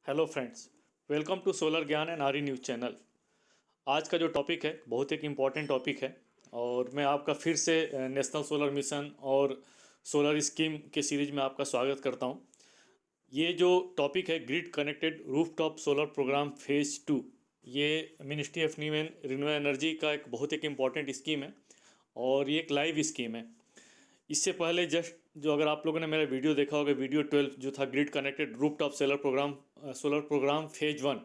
Hello friends, welcome to solar Gyan and आरी news channel. आज का जो टॉपिक है बहुत एक इम्पॉर्टेंट टॉपिक है और मैं आपका फिर से नेशनल सोलर मिशन और सोलर स्कीम के सीरीज में आपका स्वागत करता हूं। ये जो टॉपिक है grid connected rooftop solar programme phase 2, ये ministry of new and renewable energy का एक बहुत एक इम्पॉर्टेंट स्कीम है और ये एक लाइव स्कीम है। इससे पहले जस्ट जो अगर आप लोगों ने मेरा वीडियो देखा होगा, वीडियो 12 जो था grid connected rooftop solar programme phase 1,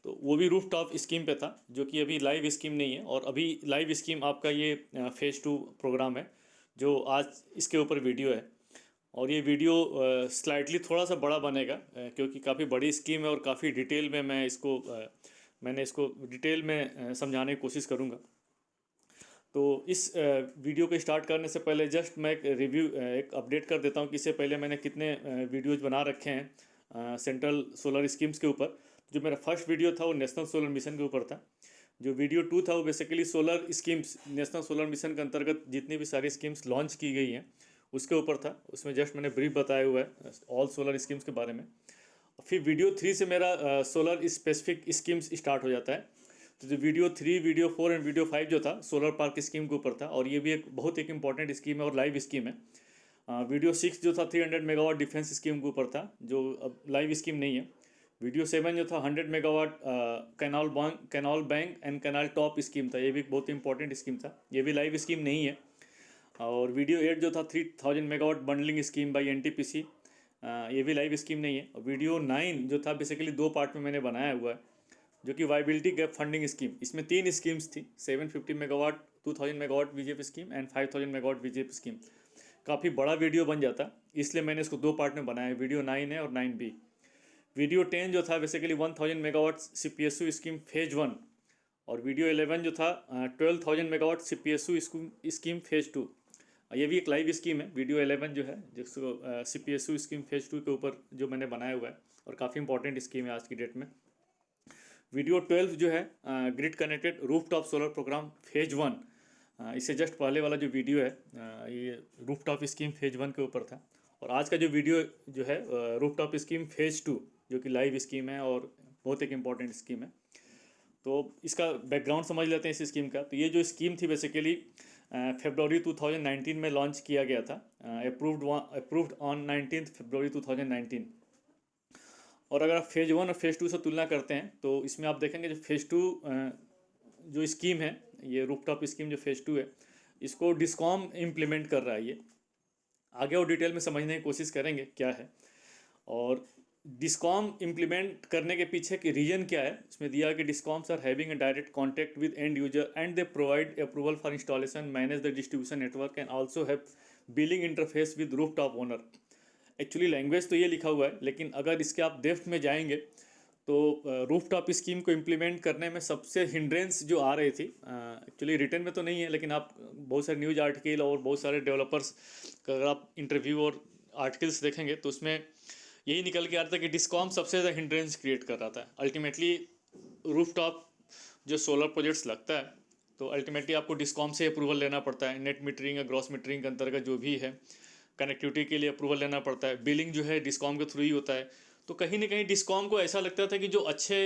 तो वो भी रूफटॉप स्कीम पे था, जो कि अभी लाइव स्कीम नहीं है। और अभी लाइव स्कीम आपका ये फेज 2 प्रोग्राम है जो आज इसके ऊपर वीडियो है। और ये वीडियो स्लाइटली थोड़ा सा बड़ा बनेगा क्योंकि काफ़ी बड़ी स्कीम है और काफ़ी डिटेल में मैंने इसको डिटेल में समझाने की कोशिश करूँगा। तो इस वीडियो को स्टार्ट करने से पहले जस्ट मैं एक अपडेट कर देता हूँ कि इससे पहले मैंने कितने वीडियोज बना रखे हैं सेंट्रल सोलर स्कीम्स के ऊपर। जो मेरा फर्स्ट वीडियो था वो नेशनल सोलर मिशन के ऊपर था। जो वीडियो 2 था वो basically solar schemes, national solar mission के अंतर्गत जितनी भी सारी स्कीम्स लॉन्च की गई हैं उसके ऊपर था। उसमें जस्ट मैंने ब्रीफ बताया हुआ है ऑल सोलर स्कीम्स के बारे में। फिर वीडियो 3 से मेरा सोलर स्पेसिफिक स्कीम्स स्टार्ट हो जाता है। तो जो वीडियो 3, वीडियो 4 एंड वीडियो 5 जो था सोलर पार्क स्कीम के ऊपर था और ये भी एक बहुत एक इंपॉर्टेंट स्कीम है और लाइव स्कीम है। वीडियो 6 जो था 300 मेगावाट डिफेंस स्कीम के ऊपर था, जो अब लाइव स्कीम नहीं है। वीडियो 7 जो था 100 megawatt canal bank and canal top scheme था, ये भी एक बहुत इंपॉर्टेंट स्कीम था, ये भी लाइव स्कीम नहीं है। और वीडियो 8 जो था 3000 megawatt bundling scheme by NTPC, ये भी लाइव स्कीम नहीं है। और वीडियो 9 जो था बेसिकली 2 पार्ट में मैंने बनाया हुआ है, जो कि वाइबिलिटी गैप फंडिंग स्कीम। इसमें 3 स्कीम्स थी, 750 megawatt, 2000 megawatt BJP scheme and 5000 megawatt BJP scheme. काफ़ी बड़ा वीडियो बन जाता, इसलिए मैंने इसको 2 पार्ट में बनाया है, वीडियो 9 है और 9B। वीडियो 10 जो था basically 1000 megawatt CPSU scheme phase 1। और वीडियो 11 जो था 12,000 मेगावाट सीपीएसयू स्कीम फेज 2। ये भी एक लाइव स्कीम है, वीडियो 11 जो है, जिसको सीपीएसयू स्कीम फेज 2 के ऊपर जो मैंने बनाया हुआ है और काफ़ी इंपॉर्टेंट स्कीम है आज की डेट में। वीडियो 12 जो है grid connected rooftop solar programme phase 1, इससे जस्ट पहले वाला जो वीडियो है ये रूफटॉप स्कीम फेज 1 के ऊपर था। और आज का जो वीडियो जो है रूफटॉप स्कीम फेज 2, जो कि लाइव स्कीम है और बहुत एक इम्पॉर्टेंट स्कीम है। तो इसका बैकग्राउंड समझ लेते हैं इस स्कीम का। तो ये जो स्कीम थी बेसिकली फरवरी 2019 में लॉन्च किया गया था, अप्रूव्ड ऑन 19 फरवरी 2019। और अगर आप फेज़ 1 और फेज़ 2 से तुलना करते हैं तो इसमें आप देखेंगे जो फेज़ 2 जो स्कीम है, ये रूफटॉप स्कीम जो फेज़ 2 है, इसको डिस्कॉम इम्प्लीमेंट कर रहा है। ये आगे और डिटेल में समझने की कोशिश करेंगे क्या है। और डिस्कॉम इम्प्लीमेंट करने के पीछे की रीजन क्या है, इसमें दिया कि discoms are having a direct contact with end user and they provide approval for installation, manage the distribution network and also have billing interface with rooftop owner. Actually language तो ये लिखा हुआ है, लेकिन अगर इसके आप डेप्थ में जाएंगे तो रूफटॉप स्कीम को इम्प्लीमेंट करने में सबसे हिंड्रेंस जो आ रही थी, एक्चुअली रिटर्न में तो नहीं है, लेकिन आप बहुत सारे न्यूज़ आर्टिकल और बहुत सारे डेवलपर्स का अगर आप इंटरव्यू और आर्टिकल्स देखेंगे तो उसमें यही निकल के आ रहा था कि डिस्कॉम सबसे ज़्यादा हिंड्रेंस क्रिएट कर रहा था। अल्टीमेटली रूफटॉप जो सोलर प्रोजेक्ट्स लगता है तो अल्टीमेटली आपको डिस्कॉम से अप्रूवल लेना पड़ता है, नेट मीटरिंग या ग्रॉस मीटरिंग के अंतर्गत जो भी है, कनेक्टिविटी के लिए अप्रूवल लेना पड़ता है, बिलिंग जो है डिस्कॉम के थ्रू ही होता है। तो कहीं ना कहीं डिस्कॉम को ऐसा लगता था कि जो अच्छे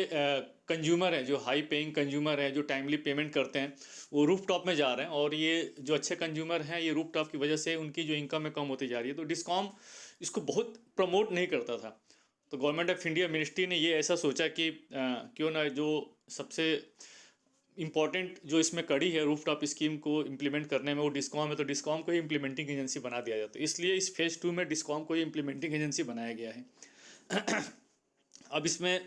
कंज्यूमर हैं, जो हाई पेइंग कंज्यूमर हैं, जो टाइमली पेमेंट करते हैं, वो रूफ टॉप में जा रहे हैं, और ये जो अच्छे कंज्यूमर हैं ये रूफ टॉप की वजह से उनकी जो इनकम है कम होती जा रही है। तो डिस्कॉम इसको बहुत प्रमोट नहीं करता था। तो गवर्नमेंट ऑफ इंडिया मिनिस्ट्री ने ये ऐसा सोचा कि क्यों ना जो सबसे इंपॉर्टेंट जो इसमें कड़ी है रूफ टॉप स्कीम को इम्प्लीमेंट करने में वो डिस्कॉम है, तो डिस्कॉम को ही इम्प्लीमेंटिंग एजेंसी बना दिया जाता है। इसलिए इस फेज़ 2 में डिस्कॉम को ही इम्प्लीमेंटिंग एजेंसी बनाया गया है। अब इसमें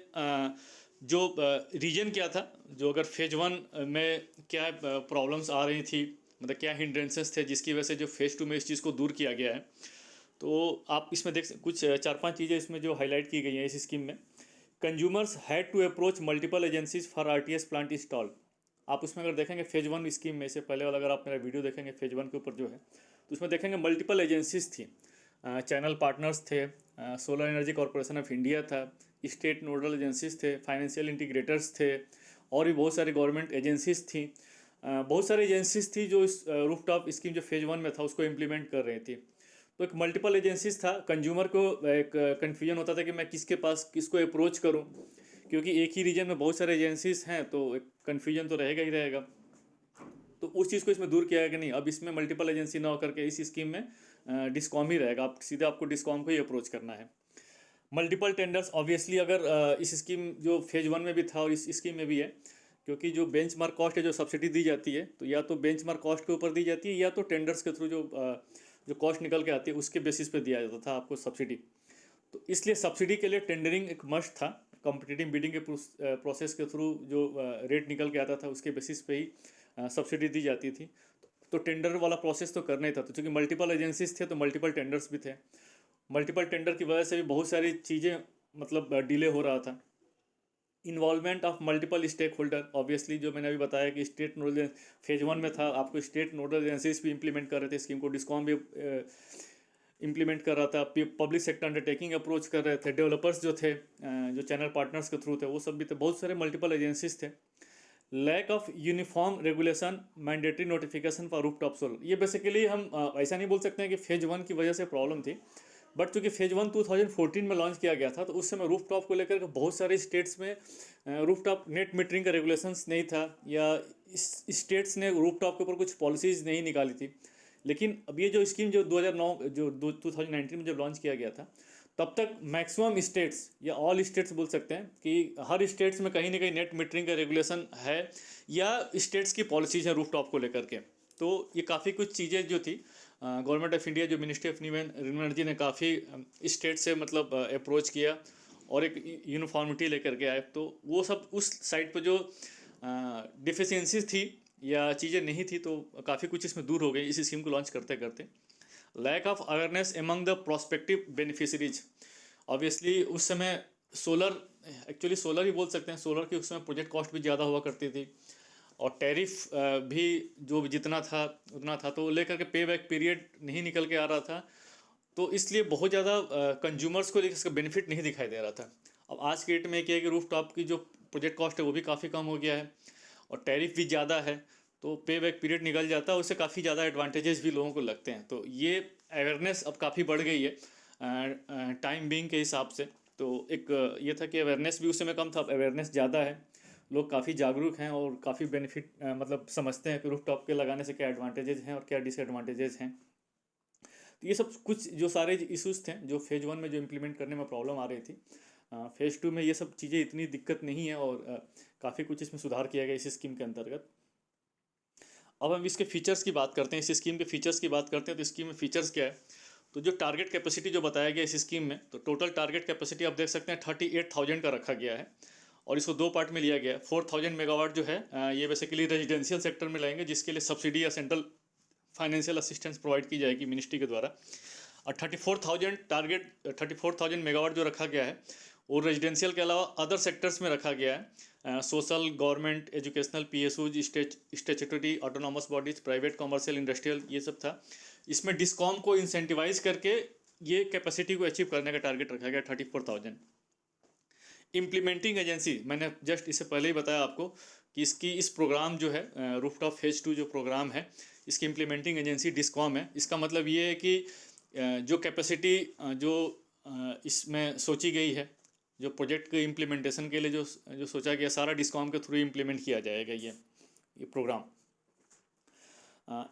जो रीजन क्या था, जो अगर फेज 1 में क्या प्रॉब्लम्स आ रही थी, मतलब क्या हिंड्रेंसेस थे जिसकी वजह से जो फेज़ 2 में इस चीज़ को दूर किया गया है, तो आप इसमें देख कुछ 4-5 चीज़ें इसमें जो हाईलाइट की गई हैं इस स्कीम में। Consumers had to approach multiple agencies for RTS plant install. आप उसमें अगर देखेंगे फेज 1 स्कीम में से पहले वाला, अगर आप मेरा वीडियो देखेंगे फेज 1 के ऊपर जो है, तो उसमें देखेंगे मल्टीपल एजेंसीज थी, चैनल पार्टनर्स थे, solar energy corporation of India था, स्टेट नोडल एजेंसीज थे, फाइनेंशियल इंटीग्रेटर्स थे, और भी बहुत सारी गवर्नमेंट एजेंसीज थी। बहुत सारी एजेंसीज थी जो इस रूफटॉप स्कीम जो फेज 1 में था उसको इम्प्लीमेंट कर रही थी। तो एक मल्टीपल एजेंसीज था, कंज्यूमर को एक कन्फ्यूजन होता था कि मैं किसके पास किसको अप्रोच करूं, क्योंकि एक ही रीजन में बहुत सारे एजेंसीज हैं तो एक कन्फ्यूजन तो रहेगा ही रहेगा। तो उस चीज़ को इसमें दूर किया है कि नहीं, अब इसमें मल्टीपल एजेंसी ना होकर के इस स्कीम में डिस्कॉम ही रहेगा, आप सीधे आपको डिस्कॉम को ही अप्रोच करना है। मल्टीपल टेंडर्स ऑब्वियसली अगर इस स्कीम जो फेज वन में भी था और इस स्कीम में भी है, क्योंकि जो बेंचमार्क कॉस्ट है जो सब्सिडी दी जाती है तो या तो बेंचमार्क कॉस्ट के ऊपर दी जाती है या तो टेंडर्स के थ्रू जो कॉस्ट निकल के आती है उसके बेसिस पे दिया जाता था आपको सब्सिडी। तो इसलिए सब्सिडी के लिए टेंडरिंग एक मस्ट था, कॉम्पिटिटिव बिडिंग के प्रोसेस के थ्रू जो रेट निकल के आता था उसके बेसिस पे ही सब्सिडी दी जाती थी। तो टेंडर वाला प्रोसेस तो करना ही था, तो चूँकि मल्टीपल एजेंसीज थे तो मल्टीपल टेंडर्स भी थे। मल्टीपल टेंडर की वजह से भी बहुत सारी चीज़ें मतलब डिले हो रहा था। Involvement of multiple stakeholder, obviously जो मैंने अभी बताया कि स्टेट नोडल फेज वन में था, आपको स्टेट नोडल एजेंसीज भी इंप्लीमेंट कर रहे थे स्कीम को, डिस्कॉम भी इंप्लीमेंट कर रहा था, पब्लिक सेक्टर अंडरटेकिंग अप्रोच कर रहे थे, डेवलपर्स जो थे जो चैनल पार्टनर्स के थ्रू थे वो सब भी थे, बहुत सारे मल्टीपल एजेंसीज थे। Lack of uniform regulation, mandatory notification for rooftop solar, ये बेसिकली हम ऐसा नहीं बोल सकते हैं कि फेज वन की वजह से प्रॉब्लम थी, बट चूंकि फेज वन 2014 में लॉन्च किया गया था तो उस समय रूफ टॉप को लेकर बहुत सारे स्टेट्स में रूफ टॉप नेट मीटरिंग का रेगुलेशंस नहीं था, या स्टेट्स ने रूफ टॉप के ऊपर कुछ पॉलिसीज़ नहीं निकाली थी। लेकिन अब ये जो स्कीम जो 2009 जो 2019 में जब लॉन्च किया गया था, तब तक मैक्सिमम स्टेट्स या ऑल स्टेट्स बोल सकते हैं कि हर स्टेट्स में कहीं ना कहीं नेट मीटरिंग का रेगुलेशन है या स्टेट्स की पॉलिसीज है रूफ टॉप को लेकर के। तो ये काफ़ी कुछ चीज़ें जो थी गवर्नमेंट ऑफ इंडिया जो मिनिस्ट्री ऑफ रिन्यूएबल एनर्जी ने काफ़ी स्टेट से मतलब अप्रोच किया और एक यूनिफॉर्मिटी लेकर के आए, तो वो सब उस साइड पर जो डिफिशियंसीज थी या चीज़ें नहीं थी तो काफ़ी कुछ इसमें दूर हो गई इस स्कीम को लॉन्च करते करते। Lack of awareness among the prospective beneficiaries, obviously उस समय सोलर, एक्चुअली सोलर ही बोल सकते हैं, सोलर की उस समय प्रोजेक्ट कॉस्ट भी ज़्यादा हुआ करती थी और टैरिफ भी जो जितना था उतना था, तो लेकर के पे बैक पीरियड नहीं निकल के आ रहा था, तो इसलिए बहुत ज़्यादा कंज्यूमर्स को इसका बेनिफिट नहीं दिखाई दे रहा था। अब आज के डेट में क्या है कि रूफ टॉप की जो प्रोजेक्ट कॉस्ट है वो भी काफ़ी कम हो गया है और टैरिफ भी ज़्यादा है, तो पे बैक पीरियड निकल जाता है, उससे काफ़ी ज़्यादा एडवांटेजेस भी लोगों को लगते हैं। तो ये अवेयरनेस अब काफ़ी बढ़ गई है टाइम बीइंग के हिसाब से। तो एक ये था कि अवेयरनेस भी उस समय कम था, अब अवेयरनेस ज़्यादा है, लोग काफ़ी जागरूक हैं और काफ़ी बेनिफिट मतलब समझते हैं कि रूफ टॉप के लगाने से क्या एडवांटेजेस हैं और क्या डिसएडवांटेजेस हैं। तो ये सब कुछ जो सारे इश्यूज थे जो फेज वन में जो इम्प्लीमेंट करने में प्रॉब्लम आ रही थी, फेज टू में ये सब चीज़ें इतनी दिक्कत नहीं है और काफ़ी कुछ इसमें सुधार किया गया इस स्कीम के अंतर्गत। अब हम इसके फीचर्स की बात करते हैं, इस स्कीम के फीचर्स की बात करते हैं। तो स्कीम में फीचर्स क्या है, तो जो टारगेट कैपेसिटी जो बताया गया इस स्कीम में, तो टोटल टारगेट कैपेसिटी आप देख सकते हैं 38,000 का रखा गया है और इसको दो पार्ट में लिया गया है। 4,000 मेगावाट जो है ये बेसिकली रेजिडेंशियल सेक्टर में लाएंगे जिसके लिए सब्सिडी या सेंट्रल फाइनेंशियल असिस्टेंस प्रोवाइड की जाएगी मिनिस्ट्री के द्वारा। और 34,000 टारगेट 34,000 मेगावाट जो रखा गया है वो रेजिडेंशियल के अलावा अदर सेक्टर्स में रखा गया है, social, government, educational, PSUs, statutory, autonomous bodies, private, commercial, industrial, ये सब था। इसमें डिस्कॉम को इंसेंटिवाइज करके ये कैपेसिटी को अचीव करने का टारगेट रखा गया 34,000। इम्प्लीमेंटिंग एजेंसी, मैंने जस्ट इससे पहले ही बताया आपको कि इसकी इस प्रोग्राम जो है रूफटॉप फेज टू जो प्रोग्राम है इसकी इम्प्लीमेंटिंग एजेंसी डिस्कॉम है। इसका मतलब ये है कि जो कैपेसिटी जो इसमें सोची गई है, जो प्रोजेक्ट के इम्प्लीमेंटेशन के लिए जो सोचा गया, सारा डिस्कॉम के थ्रू इम्प्लीमेंट किया जाएगा ये प्रोग्राम।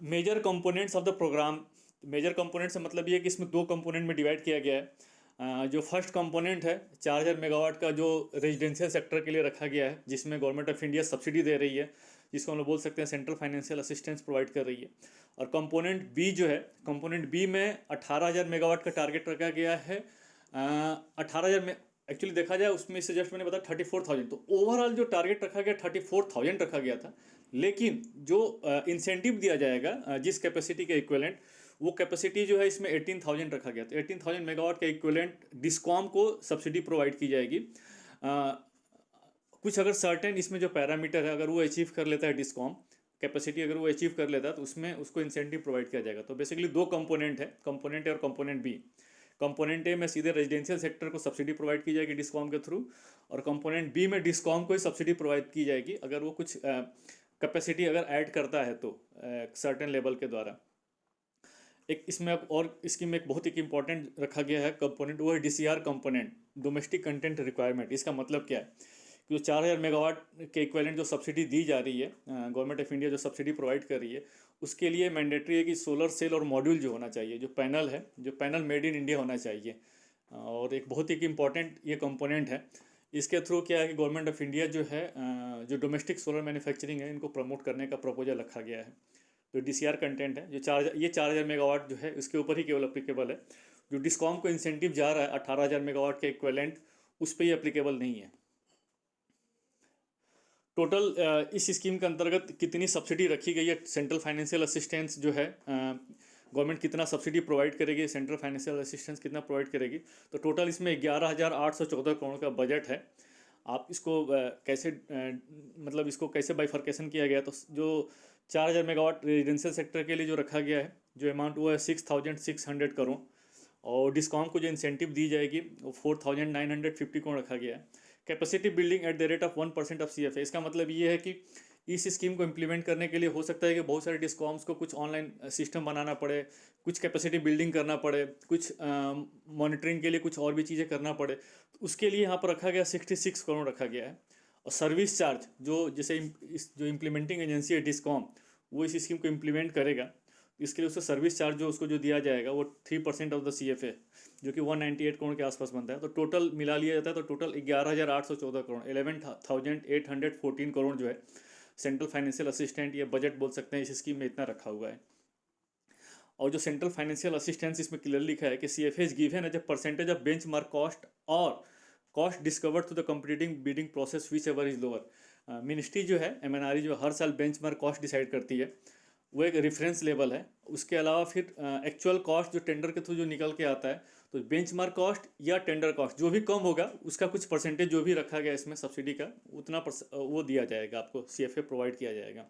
Major components of the programme, major component से मतलब ये है कि इसमें दो कंपोनेंट में डिवाइड किया गया है। जो फर्स्ट कंपोनेंट है 4,000 मेगावाट का जो रेजिडेंशियल सेक्टर के लिए रखा गया है, जिसमें गवर्नमेंट ऑफ इंडिया सब्सिडी दे रही है, जिसको हम लोग बोल सकते हैं सेंट्रल फाइनेंशियल असिस्टेंस प्रोवाइड कर रही है। और कंपोनेंट बी जो है, कंपोनेंट बी में 18,000 मेगावाट का टारगेट रखा गया है। 18,000 में एक्चुअली देखा जाए उसमें से जस्ट मैंने बताया 34,000, तो ओवरऑल जो टारगेट रखा गया 34,000 रखा गया था। लेकिन जो इंसेंटिव दिया जाएगा जिस कैपेसिटी के इक्विवेलेंट, वो कैपेसिटी जो है इसमें 18,000 रखा गया। तो 18,000 मेगावाट का इक्विवेलेंट डिस्कॉम को सब्सिडी प्रोवाइड की जाएगी। कुछ अगर सर्टेन इसमें जो पैरामीटर है अगर वो अचीव कर लेता है डिस्कॉम, कैपेसिटी अगर वो अचीव कर लेता है तो उसमें उसको इंसेंटिव प्रोवाइड किया जाएगा। तो बेसिकली दो कंपोनेंट है, कंपोनेंट ए और कंपोनेंट बी। कंपोनेंट ए में सीधे रेजिडेंशियल सेक्टर को सब्सिडी प्रोवाइड की जाएगी डिस्कॉम के थ्रू, और कंपोनेंट बी में डिस्कॉम को ही सब्सिडी प्रोवाइड की जाएगी अगर वो कुछ कैपेसिटी अगर ऐड करता है तो सर्टेन लेवल के द्वारा। एक इसमें अब और स्कीम में एक बहुत ही इंपॉर्टेंट रखा गया है कंपोनेंट, वो है DCR component, domestic content requirement. इसका मतलब क्या है कि जो 4000 मेगावाट के इक्विवेलेंट जो सब्सिडी दी जा रही है, गवर्नमेंट ऑफ इंडिया जो सब्सिडी प्रोवाइड कर रही है, उसके लिए मैंडेटरी है कि सोलर सेल और मॉड्यूल जो होना चाहिए, जो पैनल है, जो पैनल मेड इन इंडिया होना चाहिए। और एक बहुत ही इंपॉर्टेंट ये कंपोनेंट है। इसके थ्रू क्या है कि गवर्नमेंट ऑफ इंडिया जो है जो डोमेस्टिक सोलर मैन्युफैक्चरिंग है, इनको प्रमोट करने का प्रपोजल रखा गया है। जो डीसीआर कंटेंट है, जो 4000 मेगावाट जो है उसके ऊपर ही केवल अप्लीकेबल है। जो डिस्कॉम को इंसेंटिव जा रहा है 18000 मेगावाट के इक्विवेलेंट, उस पर ही अप्लीकेबल नहीं है। टोटल इस स्कीम के अंतर्गत कितनी सब्सिडी रखी गई है, सेंट्रल फाइनेंशियल असिस्टेंस जो है गवर्नमेंट कितना सब्सिडी प्रोवाइड करेगी, सेंट्रल फाइनेंशियल असिस्टेंस कितना प्रोवाइड करेगी, तो टोटल इसमें 11,814 करोड़ का बजट है। आप इसको कैसे मतलब इसको कैसे बाइफर्केशन किया गया, तो जो 4000 मेगावाट रेजिडेंशियल सेक्टर के लिए जो रखा गया है, जो अमाउंट वो है 6,600 करोड़, और डिस्कॉम को जो इंसेंटिव दी जाएगी वो 4,950 करोड़ रखा गया है। Capacity building at the rate of 1% of CFA। इसका मतलब ये है कि इस स्कीम को इम्प्लीमेंट करने के लिए हो सकता है कि बहुत सारे डिस्कॉम्स को कुछ ऑनलाइन सिस्टम बनाना पड़े, कुछ कैपेसिटी बिल्डिंग करना पड़े, कुछ मॉनिटरिंग के लिए कुछ और भी चीज़ें करना पड़े, तो उसके लिए यहाँ पर रखा गया 66 करोड़ रखा गया है। और सर्विस चार्ज जो जैसे जो इम्प्लीमेंटिंग एजेंसी है डिस्कॉम, वो इस स्कीम को इम्प्लीमेंट करेगा, इसके लिए उसका सर्विस चार्ज जो उसको जो दिया जाएगा वो 3% ऑफ द CFA, जो कि 198 करोड़ के आसपास बनता है। तो टोटल मिला लिया जाता है तो टोटल 11,814 करोड़, 11,814 करोड़ जो है सेंट्रल फाइनेंशियल असिस्टेंट, ये बजट बोल सकते हैं, इस स्कीम में इतना रखा हुआ है। और जो सेंट्रल फाइनेंशियल असिस्टेंस इसमें क्लियर लिखा है कि CFA is given as a percentage of benchmark cost और cost discovered through the competing bidding process which ever is lower. Ministry जो है MNRE जो हर साल बेंचमार्क कॉस्ट डिसाइड करती है, वो एक रेफरेंस लेवल है। उसके अलावा फिर एक्चुअल कॉस्ट जो टेंडर के थ्रू जो निकल के आता है, तो बेंचमार्क कॉस्ट या टेंडर कॉस्ट जो भी कम होगा उसका कुछ परसेंटेज जो भी रखा गया इसमें सब्सिडी का, उतना वो दिया जाएगा, आपको CFA प्रोवाइड किया जाएगा।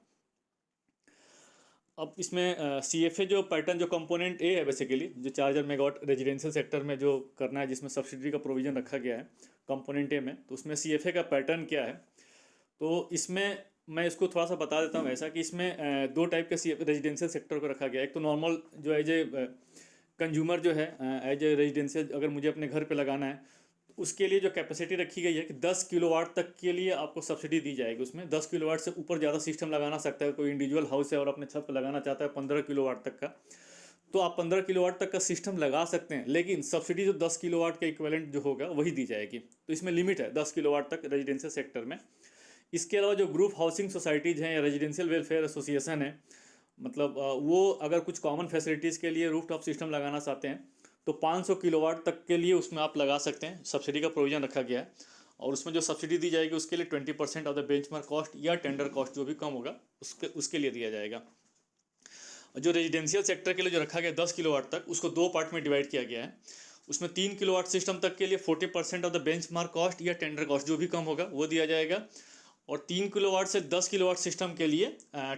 अब इसमें CFA जो पैटर्न जो कंपोनेंट ए है बेसिकली, जो 4000 मेगावाट रेजिडेंशियल सेक्टर में जो करना है, जिसमें सब्सिडी का प्रोविजन रखा गया है कंपोनेंट ए में, तो उसमें CFA का पैटर्न क्या है, तो इसमें मैं इसको थोड़ा सा बता देता हूँ ऐसा कि इसमें दो टाइप के रेजिडेंशियल सेक्टर को रखा गया है। एक तो नॉर्मल जो एज ए कंज्यूमर जो है, एज ए रेजिडेंशियल अगर मुझे अपने घर पे लगाना है, तो उसके लिए जो कैपेसिटी रखी गई है कि 10 किलोवाट तक के लिए आपको सब्सिडी दी जाएगी। उसमें 10 किलोवाट से ऊपर ज़्यादा सिस्टम लगाना सकता है, कोई इंडिविजुअल हाउस है और अपने छत पर लगाना चाहता है 15 किलोवाट तक का, तो आप 15 किलोवाट तक का सिस्टम लगा सकते हैं, लेकिन सब्सिडी जो 10 किलोवाट का इक्विवेलेंट जो होगा वही दी जाएगी। तो इसमें लिमिट है 10 किलोवाट तक रेजिडेंशियल सेक्टर में। इसके अलावा जो ग्रुप हाउसिंग सोसाइटीज़ हैं या रेजिडेंशियल वेलफेयर एसोसिएशन है, मतलब वो अगर कुछ कॉमन फैसिलिटीज़ के लिए रूफटॉप सिस्टम लगाना चाहते हैं, तो 500 किलोवाट तक के लिए उसमें आप लगा सकते हैं, सब्सिडी का प्रोविजन रखा गया है। और उसमें जो सब्सिडी दी जाएगी उसके लिए 20% ऑफ द बेंचमार्क कॉस्ट या टेंडर कॉस्ट जो भी कम होगा उसके लिए दिया जाएगा। जो रेजिडेंशियल सेक्टर के लिए जो रखा गया 10 किलोवाट तक, उसको दो पार्ट में डिवाइड किया गया है। उसमें 3 किलोवाट सिस्टम तक के लिए 40% ऑफ द बेंचमार्क कॉस्ट या टेंडर कॉस्ट जो भी कम होगा वो दिया जाएगा, और 3 किलोवाट से 10 किलोवाट सिस्टम के लिए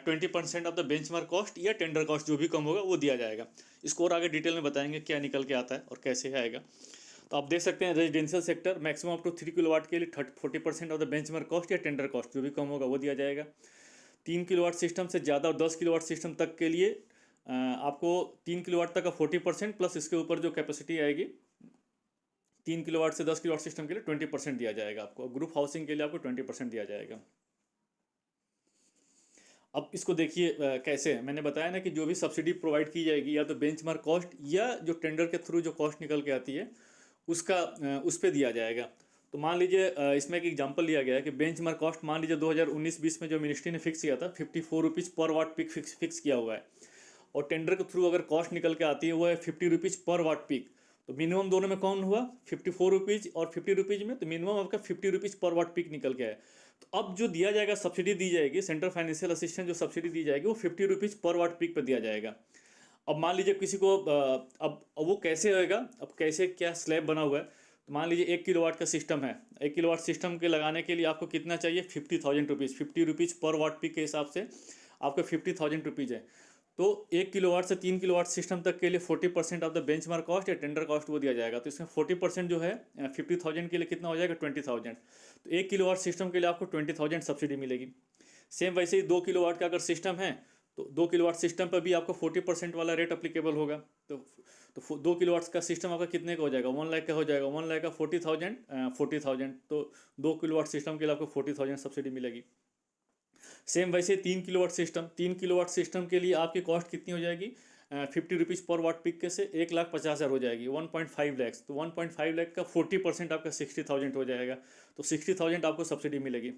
20% ऑफ द बेंचमार्क कॉस्ट या टेंडर कॉस्ट जो भी कम होगा वो दिया जाएगा। इसको और आगे डिटेल में बताएंगे क्या निकल के आता है और कैसे आएगा। तो आप देख सकते हैं residential sector maximum up to 3 kilowatt के लिए 40% ऑफ द बेंचमार्क कॉस्ट या टेंडर कॉस्ट जो भी कम होगा वो दिया जाएगा। 3 किलोवाट सिस्टम से ज़्यादा और 10 किलोवाट सिस्टम तक के लिए आपको 3 किलोवाट तक का 40% प्लस इसके ऊपर जो कैपेसिटी आएगी 3 किलोवाट से 10 किलोवाट सिस्टम के लिए 20% दिया जाएगा आपको। ग्रुप हाउसिंग के लिए आपको 20% दिया जाएगा। अब इसको देखिए कैसे है। मैंने बताया ना कि जो भी सब्सिडी प्रोवाइड की जाएगी या तो बेंचमार्क कॉस्ट या जो टेंडर के थ्रू जो कॉस्ट निकल के आती है उसका उस पर दिया जाएगा। तो मान लीजिए इसमें एक एग्जांपल लिया गया है कि बेंचमार्क कॉस्ट मान लीजिए 2019-20 में जो मिनिस्ट्री ने फिक्स किया था 54 रुपीज़ पर वाट पीक फिक्स किया हुआ है, और टेंडर के थ्रू अगर कॉस्ट निकल के आती है वो है 50 रुपीज़ पर वाट पीक। तो मिनिमम दोनों में कौन हुआ 54 रुपीज़ और 50 रुपीज़ में, तो मिनिमम आपका 50 रुपीज़ पर वाट पीक निकल के आया। तो अब जो दिया जाएगा सब्सिडी दी जाएगी, सेंट्रल फाइनेंशियल असिस्टेंस जो सब्सिडी दी जाएगी वो 50 रुपीज़ पर वाट पीक पर दिया जाएगा। अब मान लीजिए किसी को अब वो कैसे होएगा, अब कैसे क्या स्लैब बना हुआ है, तो मान लीजिए 1 किलोवाट का सिस्टम है, 1 किलोवाट सिस्टम के लगाने के लिए आपको कितना चाहिए 50,000 रुपीज़, 50 रुपीज़ पर वाट पीक के हिसाब से आपको 50,000 रुपीज़ है। तो 1 किलोवाट से 3 किलोवाट सिस्टम तक के लिए 40% ऑफ द बेंचमार्क कॉस्ट या टेंडर कॉस्ट वो दिया जाएगा। तो इसमें 40% जो है 50,000 के लिए कितना हो जाएगा 20,000। तो 1 किलोवाट सिस्टम के लिए आपको 20,000 सब्सिडी मिलेगी। सेम वैसे ही 2 किलोवाट का अगर सिस्टम है तो 2 किलोवाट सिस्टम पर भी आपको 40% वाला रेट अप्लीकेबल होगा। तो 2 किलोवाट का सिस्टम आपका कितने का हो जाएगा, 1 लाख का हो जाएगा। 1 लाख का 40,000, तो 2 किलोवाट सिस्टम के लिए आपको 40,000 सब्सिडी मिलेगी। सेम वैसे 3 किलोवाट सिस्टम के लिए आपकी कॉस्ट कितनी हो जाएगी, 50 रुपीज़ पर वाट पीक के से 1,50,000 हो जाएगी, 1.5 लाख। तो 1.5 लाख का 40% आपका 60,000 हो जाएगा। तो 60,000 आपको सब्सिडी मिलेगी।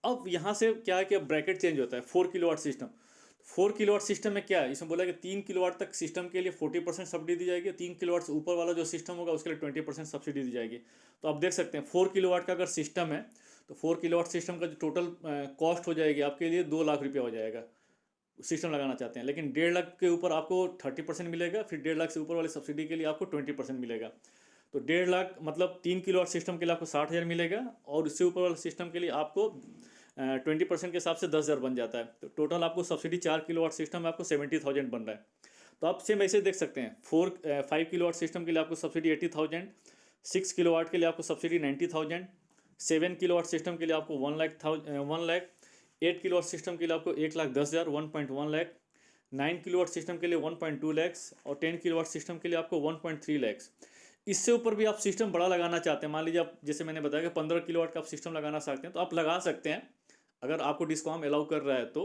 अब यहाँ से क्या है कि अब ब्रैकेट चेंज होता है। 4 किलोवाट सिस्टम में क्या है, इसमें बोला कि 3 किलोवाट तक सिस्टम के लिए 40% सब्सिडी दी जाएगी। 3 किलोवाट से ऊपर वाला जो सिस्टम होगा उसके लिए 20% सब्सिडी दी जाएगी। तो आप देख सकते हैं 4 किलोवाट का अगर सिस्टम है तो 4 किलोवाट सिस्टम का जो टोटल कॉस्ट हो जाएगी आपके लिए 2 लाख रुपया हो जाएगा, सिस्टम लगाना चाहते हैं। लेकिन 1.5 लाख के ऊपर आपको 30% मिलेगा, फिर 1.5 लाख से ऊपर वाली सब्सिडी के लिए आपको 20% मिलेगा। तो 1.5 लाख मतलब 3 किलोवाट सिस्टम के लिए आपको 60,000 मिलेगा, और उससे ऊपर वाले सिस्टम के लिए आपको 20% के हिसाब से 10,000 बन जाता है। तो टोटल आपको सब्सिडी 4 किलोवाट सिस्टम में आपको 70,000 बन रहा है। तो आप सेम ऐसे देख सकते हैं, 5 किलोवाट सिस्टम के लिए आपको सब्सिडी 80,000, 6 किलोवाट के लिए आपको सब्सिडी 90,000, 7 किलोवाट सिस्टम के लिए आपको 1 लाख, 8 किलोवाट सिस्टम के लिए आपको 1,10,000, 1.1 लाख, 9 किलोवाट सिस्टम के लिए 1.2 लैक्स, और 10 किलोवाट सिस्टम के लिए आपको 1.3 लैक्स। इससे ऊपर भी आप सिस्टम बड़ा लगाना चाहते हैं, मान लीजिए आप, जैसे मैंने बताया कि 15 किलोवाट का आप सिस्टम लगाना चाहते हैं, तो आप लगा सकते हैं अगर आपको डिस्कॉम अलाउ कर रहा है तो,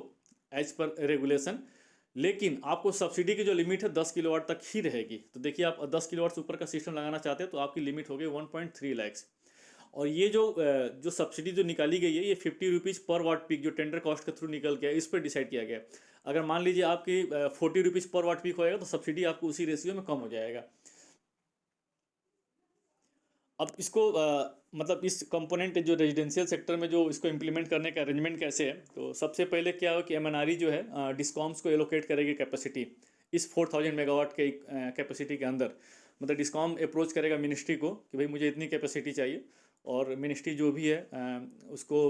एज पर रेगुलेशन। लेकिन आपको सब्सिडी की जो लिमिट है 10 किलोवाट तक ही रहेगी। तो देखिए, आप 10 किलोवाट से ऊपर का सिस्टम लगाना चाहते हैं तो आपकी लिमिट हो गई 1.3 लैक्स। और ये जो सब्सिडी जो निकाली गई है, ये 50 रुपीज़ पर वाट पीक जो टेंडर कॉस्ट के थ्रू निकल गया, इस पर डिसाइड किया गया। अगर मान लीजिए आपकी 40 रुपीज़ पर वाट पीक होएगा तो सब्सिडी आपको उसी रेशियो में कम हो जाएगा। अब इसको मतलब इस कंपोनेंट जो रेजिडेंशियल सेक्टर में जो इसको इम्प्लीमेंट करने का अरेंजमेंट कैसे है, तो सबसे पहले क्या हो कि एमएनआरई जो है डिस्कॉम्स को एलोकेट करेगी कैपेसिटी इस 4,000 मेगावाट के कैपेसिटी के अंदर। मतलब डिस्कॉम अप्रोच करेगा मिनिस्ट्री को कि भाई मुझे इतनी कैपेसिटी चाहिए, और मिनिस्ट्री जो भी है उसको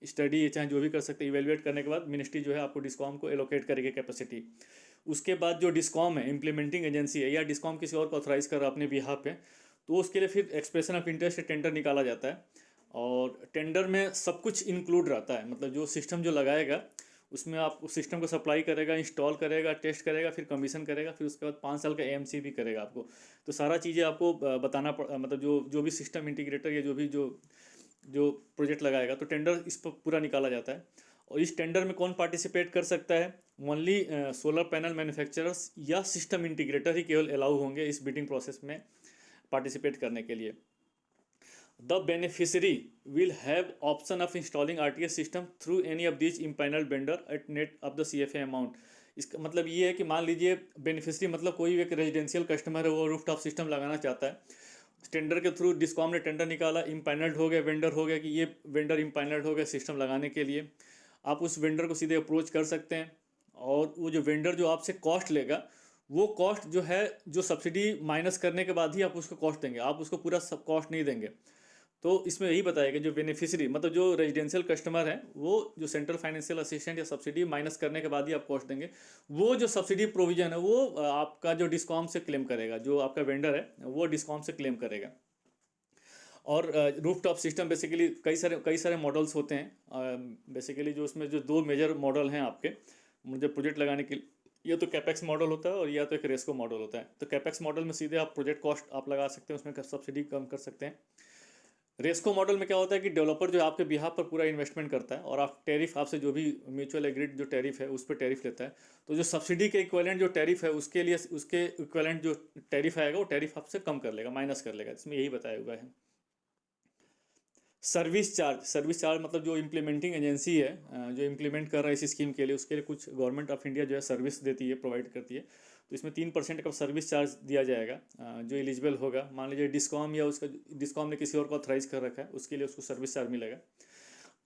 स्टडी चाहे जो भी कर सकते हैं, इवेलुएट करने के बाद मिनिस्ट्री जो है आपको डिस्कॉम को एलोकेट करेगी कैपेसिटी। उसके बाद जो डिस्कॉम है इम्प्लीमेंटिंग एजेंसी है, या डिस्कॉम किसी और को ऑथराइज कर रहा है अपने बिहाफ पे, तो उसके लिए फिर एक्सप्रेशन ऑफ इंटरेस्ट टेंडर निकाला जाता है। और टेंडर में सब कुछ इंक्लूड रहता है, मतलब जो सिस्टम जो लगाएगा उसमें आप उस सिस्टम को सप्लाई करेगा, इंस्टॉल करेगा, टेस्ट करेगा, फिर कमीशन करेगा, फिर उसके बाद 5 साल का एएमसी भी करेगा आपको। तो सारा चीज़ें आपको बताना मतलब जो भी सिस्टम इंटीग्रेटर या जो भी जो प्रोजेक्ट लगाएगा, तो टेंडर इस पर पूरा निकाला जाता है। और इस टेंडर में कौन पार्टिसिपेट कर सकता है, ओनली सोलर पैनल मैन्युफैक्चरर्स या सिस्टम इंटीग्रेटर ही केवल अलाउ होंगे इस बिडिंग प्रोसेस में पार्टिसिपेट करने के लिए। The beneficiary will have option of installing RTS system through any of these empanelled vendor at net of the CFA amount. इसका मतलब ये है कि मान लीजिए बेनिफिशरी मतलब कोई एक रेजिडेंशियल कस्टमर है, वो रूफटॉप सिस्टम लगाना चाहता है। टेंडर के थ्रू डिस्कॉम ने टेंडर निकाला, इम्पैनल्ड हो गया, वेंडर हो गया कि ये वेंडर इम्पैनल्ड हो गया सिस्टम लगाने के लिए। आप उस वेंडर को सीधे अप्रोच कर सकते हैं, और वो जो वेंडर जो आपसे कॉस्ट लेगा, वो कॉस्ट जो है जो सब्सिडी माइनस करने के बाद ही आप उसको कॉस्ट देंगे, आप उसको पूरा सब कॉस्ट नहीं देंगे। तो इसमें यही बताया कि जो बेनिफिशरी मतलब जो रेजिडेंशियल कस्टमर है, वो जो सेंट्रल फाइनेंशियल असिस्टेंट या सब्सिडी माइनस करने के बाद ही आप कॉस्ट देंगे। वो जो सब्सिडी प्रोविजन है वो आपका जो डिस्कॉम से क्लेम करेगा, जो आपका वेंडर है वो डिस्कॉम से क्लेम करेगा। और रूफटॉप सिस्टम बेसिकली कई सारे मॉडल्स होते हैं। बेसिकली जो उसमें जो 2 मेजर मॉडल हैं आपके मुझे प्रोजेक्ट लगाने के लिए, या तो कैपेक्स मॉडल होता है और या तो एक रेस्को मॉडल होता है। तो कैपेक्स मॉडल में सीधे आप प्रोजेक्ट कॉस्ट आप लगा सकते हैं, उसमें सब्सिडी कम कर सकते हैं। रेस्को मॉडल में क्या होता है कि डेवलपर जो आपके बिहाफ पर पूरा इन्वेस्टमेंट करता है, और आप टैरिफ आपसे जो भी म्यूचुअल एग्रीड जो टैरिफ है उस पर टैरिफ लेता है। तो जो सब्सिडी के इक्विवेलेंट जो टैरिफ है उसके लिए उसके इक्विवेलेंट जो टैरिफ आएगा वो टैरिफ आपसे कम कर लेगा, माइनस कर लेगा। इसमें यही बताया हुआ है। सर्विस चार्ज मतलब जो इम्प्लीमेंटिंग एजेंसी है जो इम्प्लीमेंट कर रहा है इस स्कीम के लिए, उसके लिए कुछ गवर्नमेंट ऑफ इंडिया जो है सर्विस देती है, प्रोवाइड करती है। तो इसमें 3% का सर्विस चार्ज दिया जाएगा जो एलिजिबल होगा। मान लीजिए डिस्कॉम या उसका डिस्कॉम ने किसी और को ऑथराइज कर रखा है, उसके लिए उसको सर्विस चार्ज मिलेगा।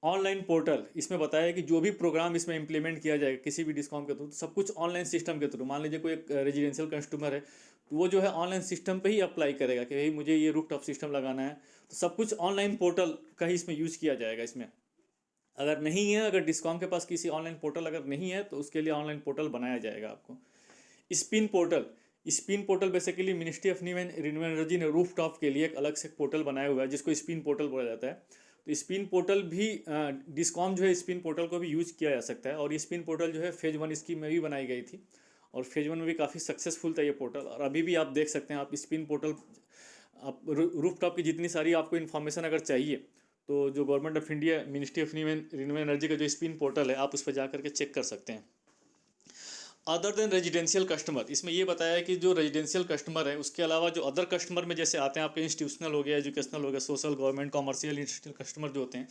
ऑनलाइन पोर्टल इसमें बताया है कि जो भी प्रोग्राम इसमें इंप्लीमेंट किया जाएगा किसी भी डिस्कॉम के थ्रू, तो सब कुछ ऑनलाइन सिस्टम के थ्रू। मान लीजिए कोई एक रेजिडेंशियल कस्टमर है, तो वो जो है ऑनलाइन सिस्टम पे ही अप्लाई करेगा कि भाई मुझे ये रूफटॉप सिस्टम लगाना है। तो सब कुछ ऑनलाइन पोर्टल का ही इसमें यूज़ किया जाएगा। इसमें अगर नहीं है, अगर डिस्कॉम के पास किसी ऑनलाइन पोर्टल अगर नहीं है, तो उसके लिए ऑनलाइन पोर्टल बनाया जाएगा आपको। Spin portal basically ministry of new and renewable energy ने रूफटॉप के लिए एक अलग से पोर्टल बनाया हुआ है, जिसको स्पिन पोर्टल बोला जाता है। तो स्पिन पोर्टल भी डिस्कॉम जो है स्पिन पोर्टल को भी यूज किया जा सकता है, और ये स्पिन पोर्टल जो है फेज 1 स्कीम में भी बनाई गई थी, और फेज 1 में भी काफ़ी सक्सेसफुल था ये पोर्टल। और अभी भी आप देख सकते हैं, आप स्पिन पोर्टल, आप रूफ टॉप की जितनी सारी आपको इन्फॉर्मेशन अगर चाहिए, तो जो government of India ministry of renewable energy का जो स्पिन पोर्टल है, आप उस पर जा करके चेक कर सकते हैं। अदर देन रेजिडेंशियल कस्टमर, इसमें ये बताया है कि जो रेजिडेंशियल कस्टमर है उसके अलावा जो अदर कस्टमर में जैसे आते हैं आपके इंस्टीट्यूशनल हो गया, एजुकेशनल हो गया, social, government, commercial, industrial customer जो होते हैं,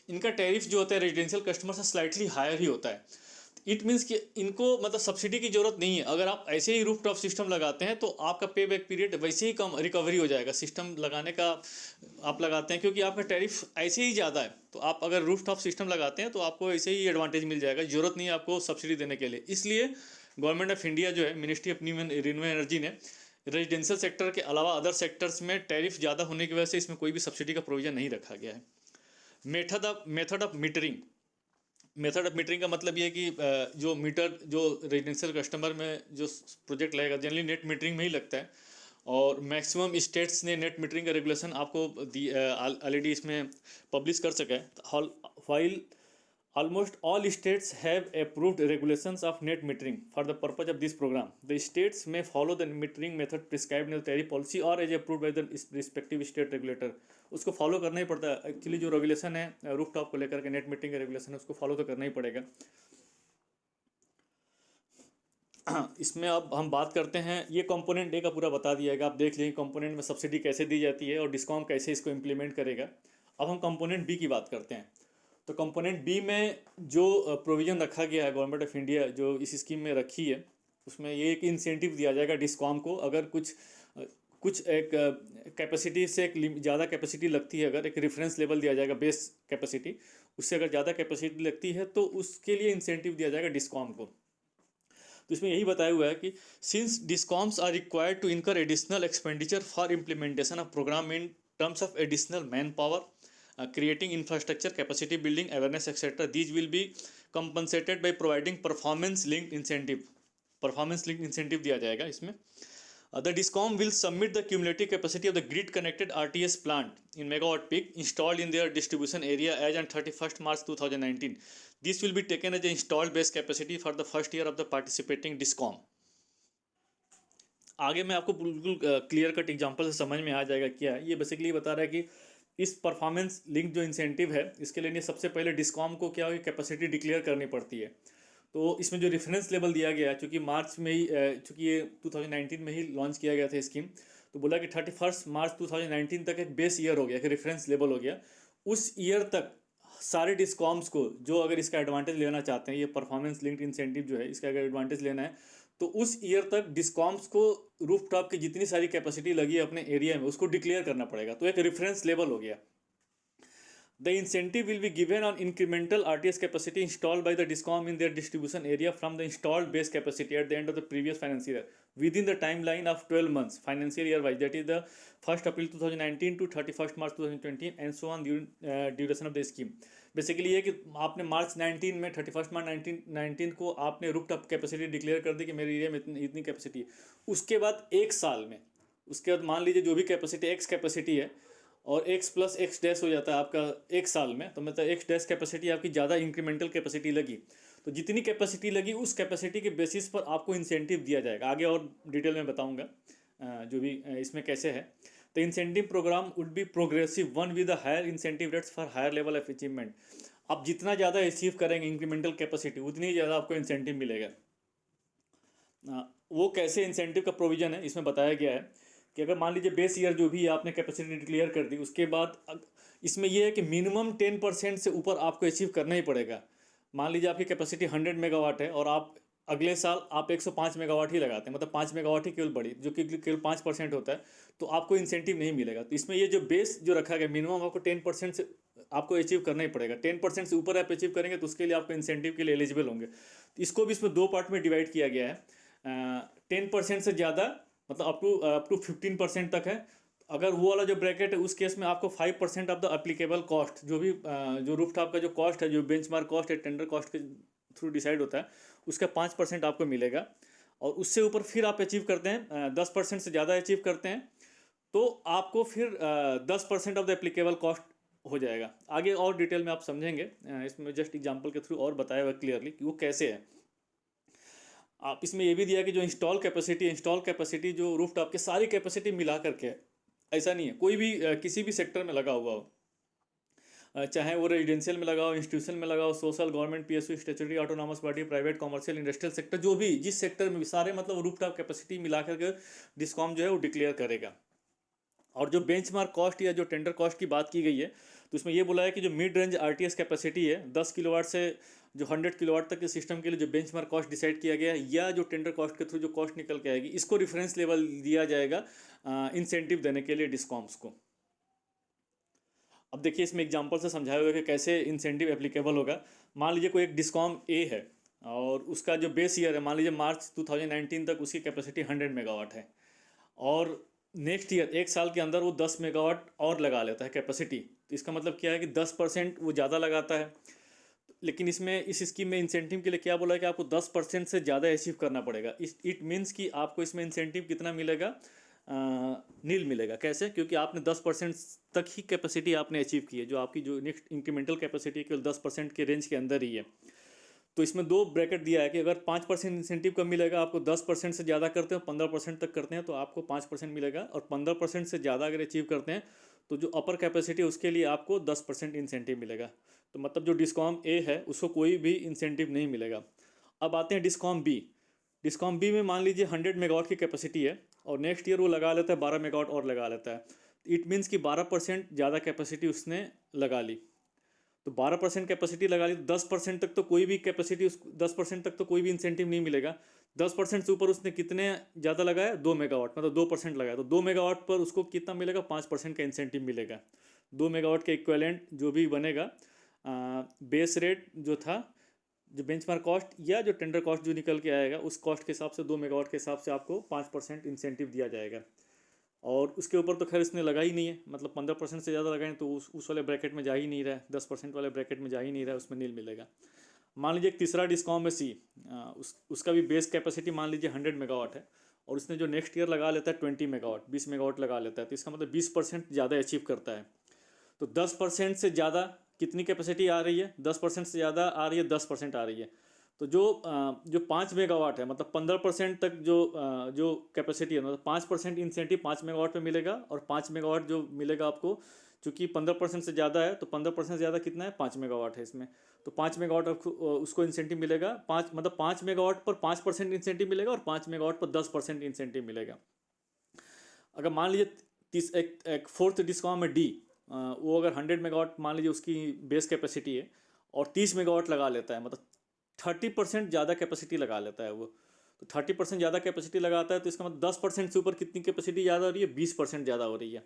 इनका टैरिफ जो होता है रेजिडेंशियल कस्टमर से स्लाइटली हायर ही होता है। इट मीन्स कि इनको मतलब सब्सिडी की जरूरत नहीं है। अगर आप ऐसे ही रूफ टॉप सिस्टम लगाते हैं तो आपका पे बैक पीरियड वैसे ही कम रिकवरी हो जाएगा, सिस्टम लगाने का आप लगाते हैं क्योंकि आपका टैरिफ ऐसे ही ज़्यादा है। तो आप अगर रूफ टॉप सिस्टम लगाते हैं तो आपको ऐसे ही एडवांटेज मिल जाएगा, जरूरत नहीं है आपको सब्सिडी देने के लिए। इसलिए गवर्नमेंट ऑफ इंडिया जो है, मिनिस्ट्री ऑफ रिन्यूएबल एनर्जी ने रेजिडेंशियल सेक्टर के अलावा अदर सेक्टर्स में टैरिफ ज़्यादा होने की वजह से इसमें कोई भी सब्सिडी का प्रोविजन नहीं रखा गया है। Method of metering, method of metering का मतलब ये है कि जो मीटर जो रेजिडेंशियल कस्टमर में जो प्रोजेक्ट लगेगा जनरली नेट मीटरिंग में ही लगता है, और मैक्सिमम स्टेट्स ने नेट मीटरिंग का रेगुलेशन आपको ऑलरेडी इसमें पब्लिश कर सका है। While almost all states have approved regulations of net metering for the purpose of this program. The states may follow the metering method prescribed in the tariff policy or as approved by the respective state regulator. उसको follow करना ही पड़ता है actually. जो regulation है roof top को लेकर के, net metering का रेगुलेशन है, उसको फॉलो तो करना ही पड़ेगा। इसमें अब हम बात करते हैं, ये कंपोनेंट ए का पूरा बता दिया गया, आप देख लीजिए कंपोनेंट में सब्सिडी कैसे दी जाती है और डिस्कॉम कैसे इसको इम्प्लीमेंट करेगा। अब हम कंपोनेंट बी की बात करते हैं। तो कंपोनेंट बी में जो प्रोविज़न रखा गया है गवर्नमेंट ऑफ इंडिया जो इस स्कीम में रखी है, उसमें ये एक इंसेंटिव दिया जाएगा डिस्कॉम को। अगर कुछ एक कैपेसिटी से एक ज़्यादा कैपेसिटी लगती है, अगर एक रेफरेंस लेवल दिया जाएगा बेस कैपेसिटी, उससे अगर ज़्यादा कैपेसिटी लगती है तो उसके लिए इंसेंटिव दिया जाएगा डिस्कॉम को। तो इसमें यही बताया हुआ है कि since discoms are required to incur additional expenditure for implementation of programme in terms of additional manpower, creating infrastructure, capacity building, awareness, etc. These will be compensated by providing performance linked incentive. Performance linked incentive दिया जाएगा इसमें। The DISCOM will submit the cumulative capacity of the grid connected RTS plant in megawatt peak installed in their distribution area as on 31st March 2019. This will be taken as the installed base capacity for the first year of the participating DISCOM. आगे मैं आपको बिल्कुल clear cut example से समझ में आ जाएगा क्या है। ये बेसिकली बता रहा है कि इस परफॉर्मेंस लिंक जो इंसेंटिव है, इसके लिए सबसे पहले डिस्कॉम को क्या हो, कैपेसिटी डिक्लेयर करनी पड़ती है। तो इसमें जो रेफरेंस लेवल दिया गया है, चूँकि मार्च में ही चूँकि ये 2019 में ही लॉन्च किया गया था स्कीम, तो बोला कि 31 मार्च 2019 तक एक बेस ईयर हो गया, एक रेफरेंस लेवल हो गया। उस ईयर तक सारे डिस्कॉम्स को जो अगर इसका एडवांटेज लेना चाहते हैं, ये परफॉर्मेंस लिंक्ड इंसेंटिव जो है इसका अगर एडवांटेज लेना है, तो उस ईयर तक डिस्कॉम्स को रूफ टॉप की जितनी सारी कैपेसिटी लगी है अपने एरिया में उसको डिक्लेयर करना पड़ेगा। तो एक रेफरेंस लेवल हो गया। The incentive will be given on incremental RTS capacity installed by the DISCOM in their distribution area from the installed base capacity at the end of the previous financial year within the timeline of 12 months financial year wise, that is the 1st April 2019 to 31st March 2020 and so on during duration of the scheme. Basically ये कि आपने मार्च 19 में 31 मार्च 19 को आपने roof top capacity declare कर दी कि मेरे area में इतनी कैपेसिटी है। उसके बाद एक साल में, उसके बाद मान लीजिए जो भी कैपेसिटी एक्स कैपेसिटी है और x प्लस एक्स डैश हो जाता है आपका एक साल में, तो मतलब एक्स डैश कैपेसिटी आपकी ज़्यादा इंक्रीमेंटल कैपेसिटी लगी, तो जितनी कैपेसिटी लगी उस कैपेसिटी के बेसिस पर आपको इंसेंटिव दिया जाएगा। आगे और डिटेल में बताऊंगा जो भी इसमें कैसे है। तो incentive programme would be progressive one with higher incentive rates for higher level of achievement. आप जितना ज़्यादा अचीव करेंगे इंक्रीमेंटल कैपेसिटी, उतनी ही ज़्यादा आपको इंसेंटिव मिलेगा। वो कैसे इंसेंटिव का प्रोविज़न है इसमें बताया गया है कि अगर मान लीजिए बेस ईयर जो भी आपने कैपेसिटी डिक्लेयर कर दी, उसके बाद इसमें यह है कि मिनिमम 10% से ऊपर आपको अचीव करना ही पड़ेगा। मान लीजिए आपकी कैपेसिटी 100 मेगावाट है और आप अगले साल आप 105 मेगावाट ही लगाते हैं, मतलब 5 मेगावाट ही केवल बढ़ी, जो कि केवल 5% होता है, तो आपको इंसेंटिव नहीं मिलेगा। तो इसमें ये जो बेस जो रखा गया मिनिमम आपको 10% से आपको अचीव करना ही पड़ेगा। 10% से ऊपर आप अचीव करेंगे तो उसके लिए आपको इंसेंटिव के लिए एलिजिबल होंगे। तो इसको भी इसमें दो पार्ट में डिवाइड किया गया है। 10% से ज़्यादा मतलब अप टू 15% तक है। अगर वो वाला जो ब्रैकेट है उस केस में आपको 5% ऑफ द एप्लीकेबल कॉस्ट, जो भी जो रूफ टॉप का जो कॉस्ट है, जो बेंचमार्क कॉस्ट है टेंडर कॉस्ट के थ्रू डिसाइड होता है, उसका 5% आपको मिलेगा। और उससे ऊपर फिर आप अचीव करते हैं 10% से ज़्यादा अचीव करते हैं तो आपको फिर 10% ऑफ द एप्लीकेबल कॉस्ट हो जाएगा। आगे और डिटेल में आप समझेंगे, इसमें जस्ट एग्जांपल के थ्रू और बताया हुआ क्लियरली कि वो कैसे है। आप इसमें ये भी दिया कि जो इंस्टॉल कैपेसिटी जो रूफटॉप की सारी कैपेसिटी मिला करके है। ऐसा नहीं है कोई भी किसी भी सेक्टर में लगा हुआ हो, चाहे वो रेजिडेंशियल में लगा हो, इंस्टीट्यूशन में लगा हो, social, government, PSU, statutory, autonomous body, private, commercial, industrial sector, जो भी जिस सेक्टर में भी सारे मतलब रूफटॉप कैपेसिटी मिला करके डिस्कॉम जो है वो डिक्लेयर करेगा। और जो बेंचमार्क कॉस्ट या जो टेंडर कॉस्ट की बात की गई है, तो इसमें ये बोला है कि जो मिड रेंज आरटीएस कैपेसिटी है 10 किलोवाट से जो 100 किलोवाट तक के सिस्टम के लिए जो बेंचमार्क कॉस्ट डिसाइड किया गया है, या जो टेंडर कॉस्ट के थ्रू जो कॉस्ट निकल के आएगी, इसको रेफरेंस लेवल दिया जाएगा इंसेंटिव देने के लिए डिस्कॉम्स को। अब देखिए इसमें एग्जांपल से समझाया हुआ है कि कैसे इंसेंटिव एप्लीकेबल होगा। मान लीजिए कोई एक डिस्कॉम ए है और उसका जो बेस ईयर है मान लीजिए मार्च 2019 तक उसकी कैपेसिटी 100 मेगावाट है, और नेक्स्ट ईयर एक साल के अंदर वो 10 मेगावाट और लगा लेता है कैपेसिटी। तो इसका मतलब क्या है कि 10% वो ज़्यादा लगाता है। लेकिन इसमें इस स्कीम में इंसेंटिव के लिए क्या बोला है कि आपको 10% से ज़्यादा अचीव करना पड़ेगा। इट मीन्स कि आपको इसमें इंसेंटिव कितना मिलेगा, नील मिलेगा। कैसे? क्योंकि आपने 10% तक ही कैपेसिटी आपने अचीव की है, जो आपकी जो नेक्स्ट इंक्रीमेंटल कैपेसिटी केवल 10% के रेंज के अंदर ही है। तो इसमें दो ब्रैकेट दिया है कि अगर 5% इंसेंटिव कब मिलेगा आपको, 10% से ज़्यादा करते हो 15% तक करते हैं तो आपको 5% मिलेगा, और 15% से ज़्यादा अगर अचीव करते हैं तो जो अपर कैपेसिटी है उसके लिए आपको 10% इंसेंटिव मिलेगा। तो मतलब जो डिस्कॉम ए है उसको कोई भी इंसेंटिव नहीं मिलेगा। अब आते हैं डिस्कॉम बी। डिस्कॉम बी में मान लीजिए 100 मेगावाट की कैपेसिटी है और नेक्स्ट ईयर वो लगा लेता है 12 मेगावाट और लगा लेता है। इट मीन्स कि 12% ज़्यादा कैपेसिटी उसने लगा ली। तो 12% कैपेसिटी लगा ली तो 10% तक तो कोई भी कैपेसिटी, उस 10% तक तो कोई भी इंसेंटिव नहीं मिलेगा। 10% से ऊपर उसने कितने ज़्यादा लगाया, 2 मेगावाट, मतलब 2% लगाया, तो 2 मेगावाट पर उसको कितना मिलेगा, 5% का इंसेंटिव मिलेगा। 2 मेगावाट के इक्वेलेंट जो भी बनेगा, बेस रेट जो था, जो बेंचमार्क कॉस्ट या जो टेंडर कॉस्ट जो निकल के आएगा, उस कॉस्ट के हिसाब से 2 मेगावाट के हिसाब से आपको 5% इंसेंटिव दिया जाएगा। और उसके ऊपर तो खैर इसने लगा ही नहीं है, मतलब 15% से ज़्यादा लगाएं तो उस वाले ब्रैकेट में जा ही नहीं रहा है, 10% वाले ब्रैकेट में जा ही नहीं रहा है, उसमें नील मिलेगा। मान लीजिए एक तीसरा डिस्कॉम है सी, उसका भी बेस कैपेसिटी मान लीजिए 100 मेगावाट है, और उसने जो नेक्स्ट ईयर लगा लेता है 20 मेगावाट, 20 मेगावाट लगा लेता है, तो इसका मतलब 20% ज़्यादा अचीव करता है। तो 10% से ज़्यादा कितनी कैपेसिटी आ रही है, 10% से ज़्यादा आ रही है, 10% आ रही है। तो जो 5 मेगावाट है, मतलब 15% तक जो कैपेसिटी है, मतलब 5% इंसेंटिव 5 मेगावाट पे मिलेगा, और 5 मेगावाट जो मिलेगा आपको, चूँकि 15% से ज़्यादा है तो 15% से ज़्यादा कितना है, 5 मेगावाट है इसमें। तो 5 मेगावाट उसको इंसेंटिव मिलेगा, 5 मेगावाट पर 5% इंसेंटिव मिलेगा, और 5 मेगावाट पर 10% इंसेंटिव मिलेगा। अगर मान लीजिए एक फोर्थ डिस्कॉम है डी, वो अगर 100 मेगावाट मान लीजिए उसकी बेस कैपेसिटी है और 30 मेगावाट लगा लेता है, मतलब 30% ज़्यादा कैपेसिटी लगा लेता है वो। तो 30% ज़्यादा कैपेसिटी लगाता है तो इसका मतलब 10% से ऊपर कितनी कैपेसिटी ज़्यादा हो रही है, 20% ज़्यादा हो रही है।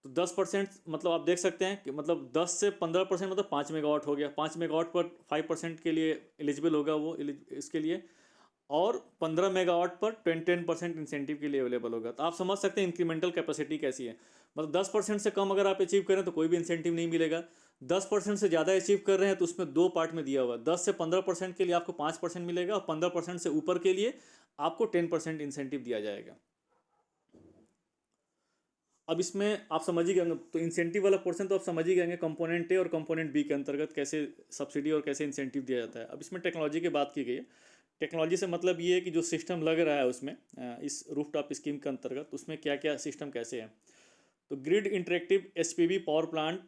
तो 10% मतलब आप देख सकते हैं कि मतलब 10 से 15% मतलब 5 मेगावाट हो गया। 5 मेगावाट पर 5% के लिए एलिजिबल होगा वो इसके लिए, और 15 मेगावाट पर 10% इंसेंटिव के लिए अवेलेबल होगा। तो आप समझ सकते हैं इंक्रीमेंटल कैपेसिटी कैसी है। मतलब 10% से कम अगर आप अचीव करें तो कोई भी इंसेंटिव नहीं मिलेगा। 10% से ज़्यादा अचीव कर रहे हैं तो उसमें दो पार्ट में दिया हुआ है। 10 से 15% के लिए आपको 5% मिलेगा, और 15% से ऊपर के लिए आपको 10% इंसेंटिव दिया जाएगा। अब इसमें आप समझ ही गए, तो इंसेंटिव वाला पोर्शन तो आप समझ ही गए कंपोनेंट ए और कंपोनेंट बी के अंतर्गत कैसे सब्सिडी और कैसे इंसेंटिव दिया जाता है। अब इसमें टेक्नोलॉजी की बात की गई है। टेक्नोलॉजी से मतलब ये है कि जो सिस्टम लग रहा है उसमें, इस रूफटॉप स्कीम के अंतर्गत, उसमें क्या क्या सिस्टम कैसे है। तो grid interactive SPV power plant,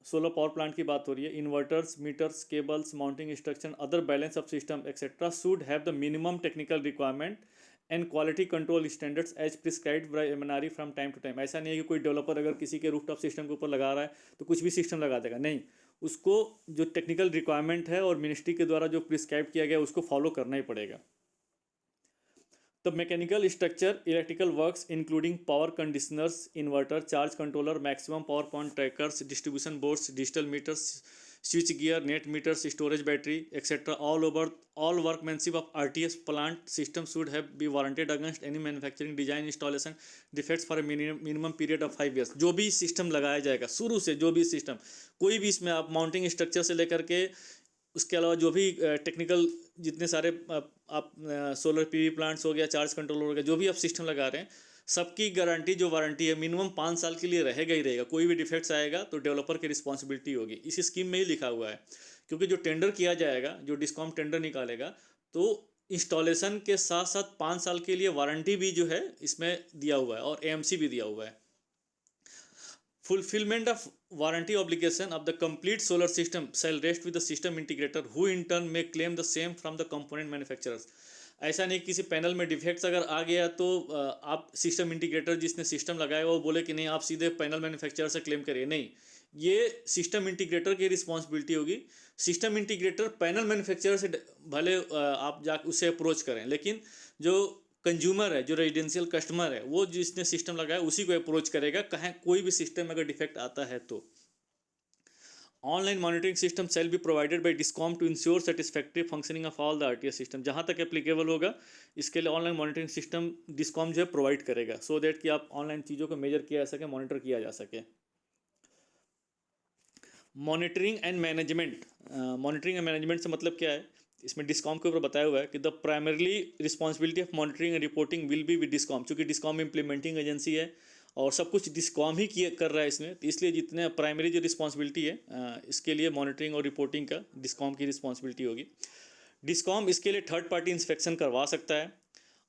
solar power plant की बात हो रही है। Inverters, meters, cables, mounting instruction, other balance of system etcetera should have the minimum technical requirement and quality control standards as prescribed by MNRE from time to time. ऐसा नहीं है कि कोई डेवलपर अगर किसी के रूफटॉप सिस्टम के ऊपर लगा रहा है तो कुछ भी सिस्टम लगा देगा, नहीं। उसको जो टेक्निकल रिक्वायरमेंट है और मिनिस्ट्री के द्वारा जो प्रिस्क्राइब किया गया उसको फॉलो करना ही पड़ेगा। The mechanical structure, electrical works including power conditioners, inverter, charge controller, maximum power point trackers, distribution boards, digital meters, switch gear, net meters, storage battery, etc. All workmanship of RTS plant system should have be warranted against any manufacturing design installation defects for a minimum period of 5 years। जो भी system लगाया जाएगा शुरू से, जो भी system, कोई भी इसमें आप माउंटिंग स्ट्रक्चर से लेकर के उसके अलावा जो भी टेक्निकल जितने सारे आप सोलर पीवी प्लांट्स हो गया, चार्ज कंट्रोलर हो गया, जो भी आप सिस्टम लगा रहे हैं, सबकी गारंटी जो वारंटी है मिनिमम 5 साल के लिए रहेगा ही रहेगा। कोई भी डिफेक्ट्स आएगा तो डेवलपर की रिस्पॉन्सिबिलिटी होगी, इस स्कीम में ही लिखा हुआ है। क्योंकि जो टेंडर किया जाएगा, जो डिस्कॉम टेंडर निकालेगा, तो इंस्टॉलेशन के साथ साथ 5 साल के लिए वारंटी भी जो है इसमें दिया हुआ है और एएमसी भी दिया हुआ है। Fulfillment of warranty obligation of the complete solar system shall rest with the system integrator, who in turn may claim the same from the component manufacturers. ऐसा नहीं किसी पैनल में डिफेक्ट्स अगर आ गया तो आप सिस्टम इंटीग्रेटर जिसने सिस्टम लगाया वो बोले कि नहीं आप सीधे पैनल मैन्युफैक्चरर से क्लेम करिए, नहीं, ये सिस्टम इंटीग्रेटर की रिस्पॉन्सिबिलिटी होगी। सिस्टम इंटीग्रेटर पैनल मैन्युफैक्चरर से भले आप जा उससे अप्रोच करें, लेकिन जो कंज्यूमर है, जो रेजिडेंशियल कस्टमर है, वो जिसने सिस्टम लगाया उसी को अप्रोच करेगा कहीं कोई भी सिस्टम में अगर डिफेक्ट आता है तो। Online monitoring system shall be provided by discom to ensure satisfactory functioning of all the RTS system. जहाँ तक एप्लीकेबल होगा इसके लिए ऑनलाइन मॉनिटरिंग सिस्टम डिस्कॉम जो है प्रोवाइड करेगा, सो दैट कि आप ऑनलाइन चीज़ों को मेजर किया जा सके, मॉनिटर किया जा सके। Monitoring and management, monitoring and management से मतलब क्या है, इसमें डिस्कॉम के ऊपर बताया हुआ है कि the primarily responsibility of monitoring and reporting will be with discom. चूँकि डिस्कॉम इम्प्लीमेंटिंग एजेंसी है और सब कुछ डिस्कॉम ही किए कर रहा है इसमें, तो इसलिए जितने प्राइमरी जो रिस्पॉन्सिबिलिटी है इसके लिए मॉनिटरिंग और रिपोर्टिंग का डिस्कॉम की रिस्पॉन्सिबिलिटी होगी। डिस्कॉम इसके लिए थर्ड पार्टी इंस्पेक्शन करवा सकता है।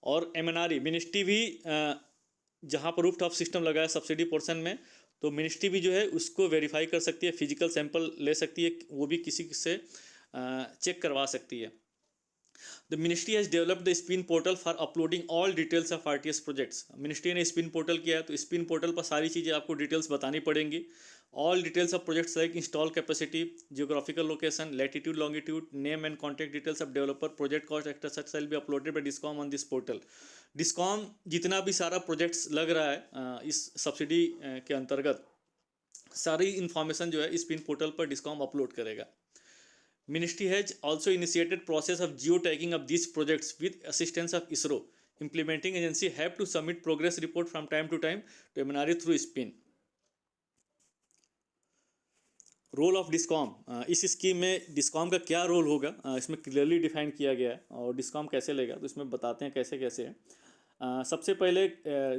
और एमएनआरई मिनिस्ट्री भी जहाँ पर रूफ टॉप सिस्टम लगा है सब्सिडी पोर्शन में, तो मिनिस्ट्री भी जो है उसको वेरीफाई कर सकती है, फिजिकल सैंपल ले सकती है, वो भी किसी से चेक करवा सकती है। The ministry has developed the spin portal for uploading all details of RTS projects. Ministry ने स्पिन पोर्टल किया है, तो स्पिन पोर्टल पर सारी चीज़ें आपको डिटेल्स बतानी पड़ेंगी। All details of projects like install capacity, geographical location, latitude longitude, name and contact details of developer, project cost etcetera shall be uploaded by discom on this portal. Discom जितना भी सारा projects लग रहा है इस subsidy के अंतर्गत, सारी इन्फॉर्मेशन जो है इस पिन पोर्टल पर डिस्कॉम अपलोड करेगा। Ministry has also initiated process of geo tagging of this projects with assistance of ISRO. Implementing agency have to submit progress report from time to MNRE through SPIN. Role of discom, इस scheme में discom का क्या role होगा इसमें clearly define किया गया है, और डिस्कॉम कैसे लेगा तो इसमें बताते हैं कैसे कैसे है। सबसे पहले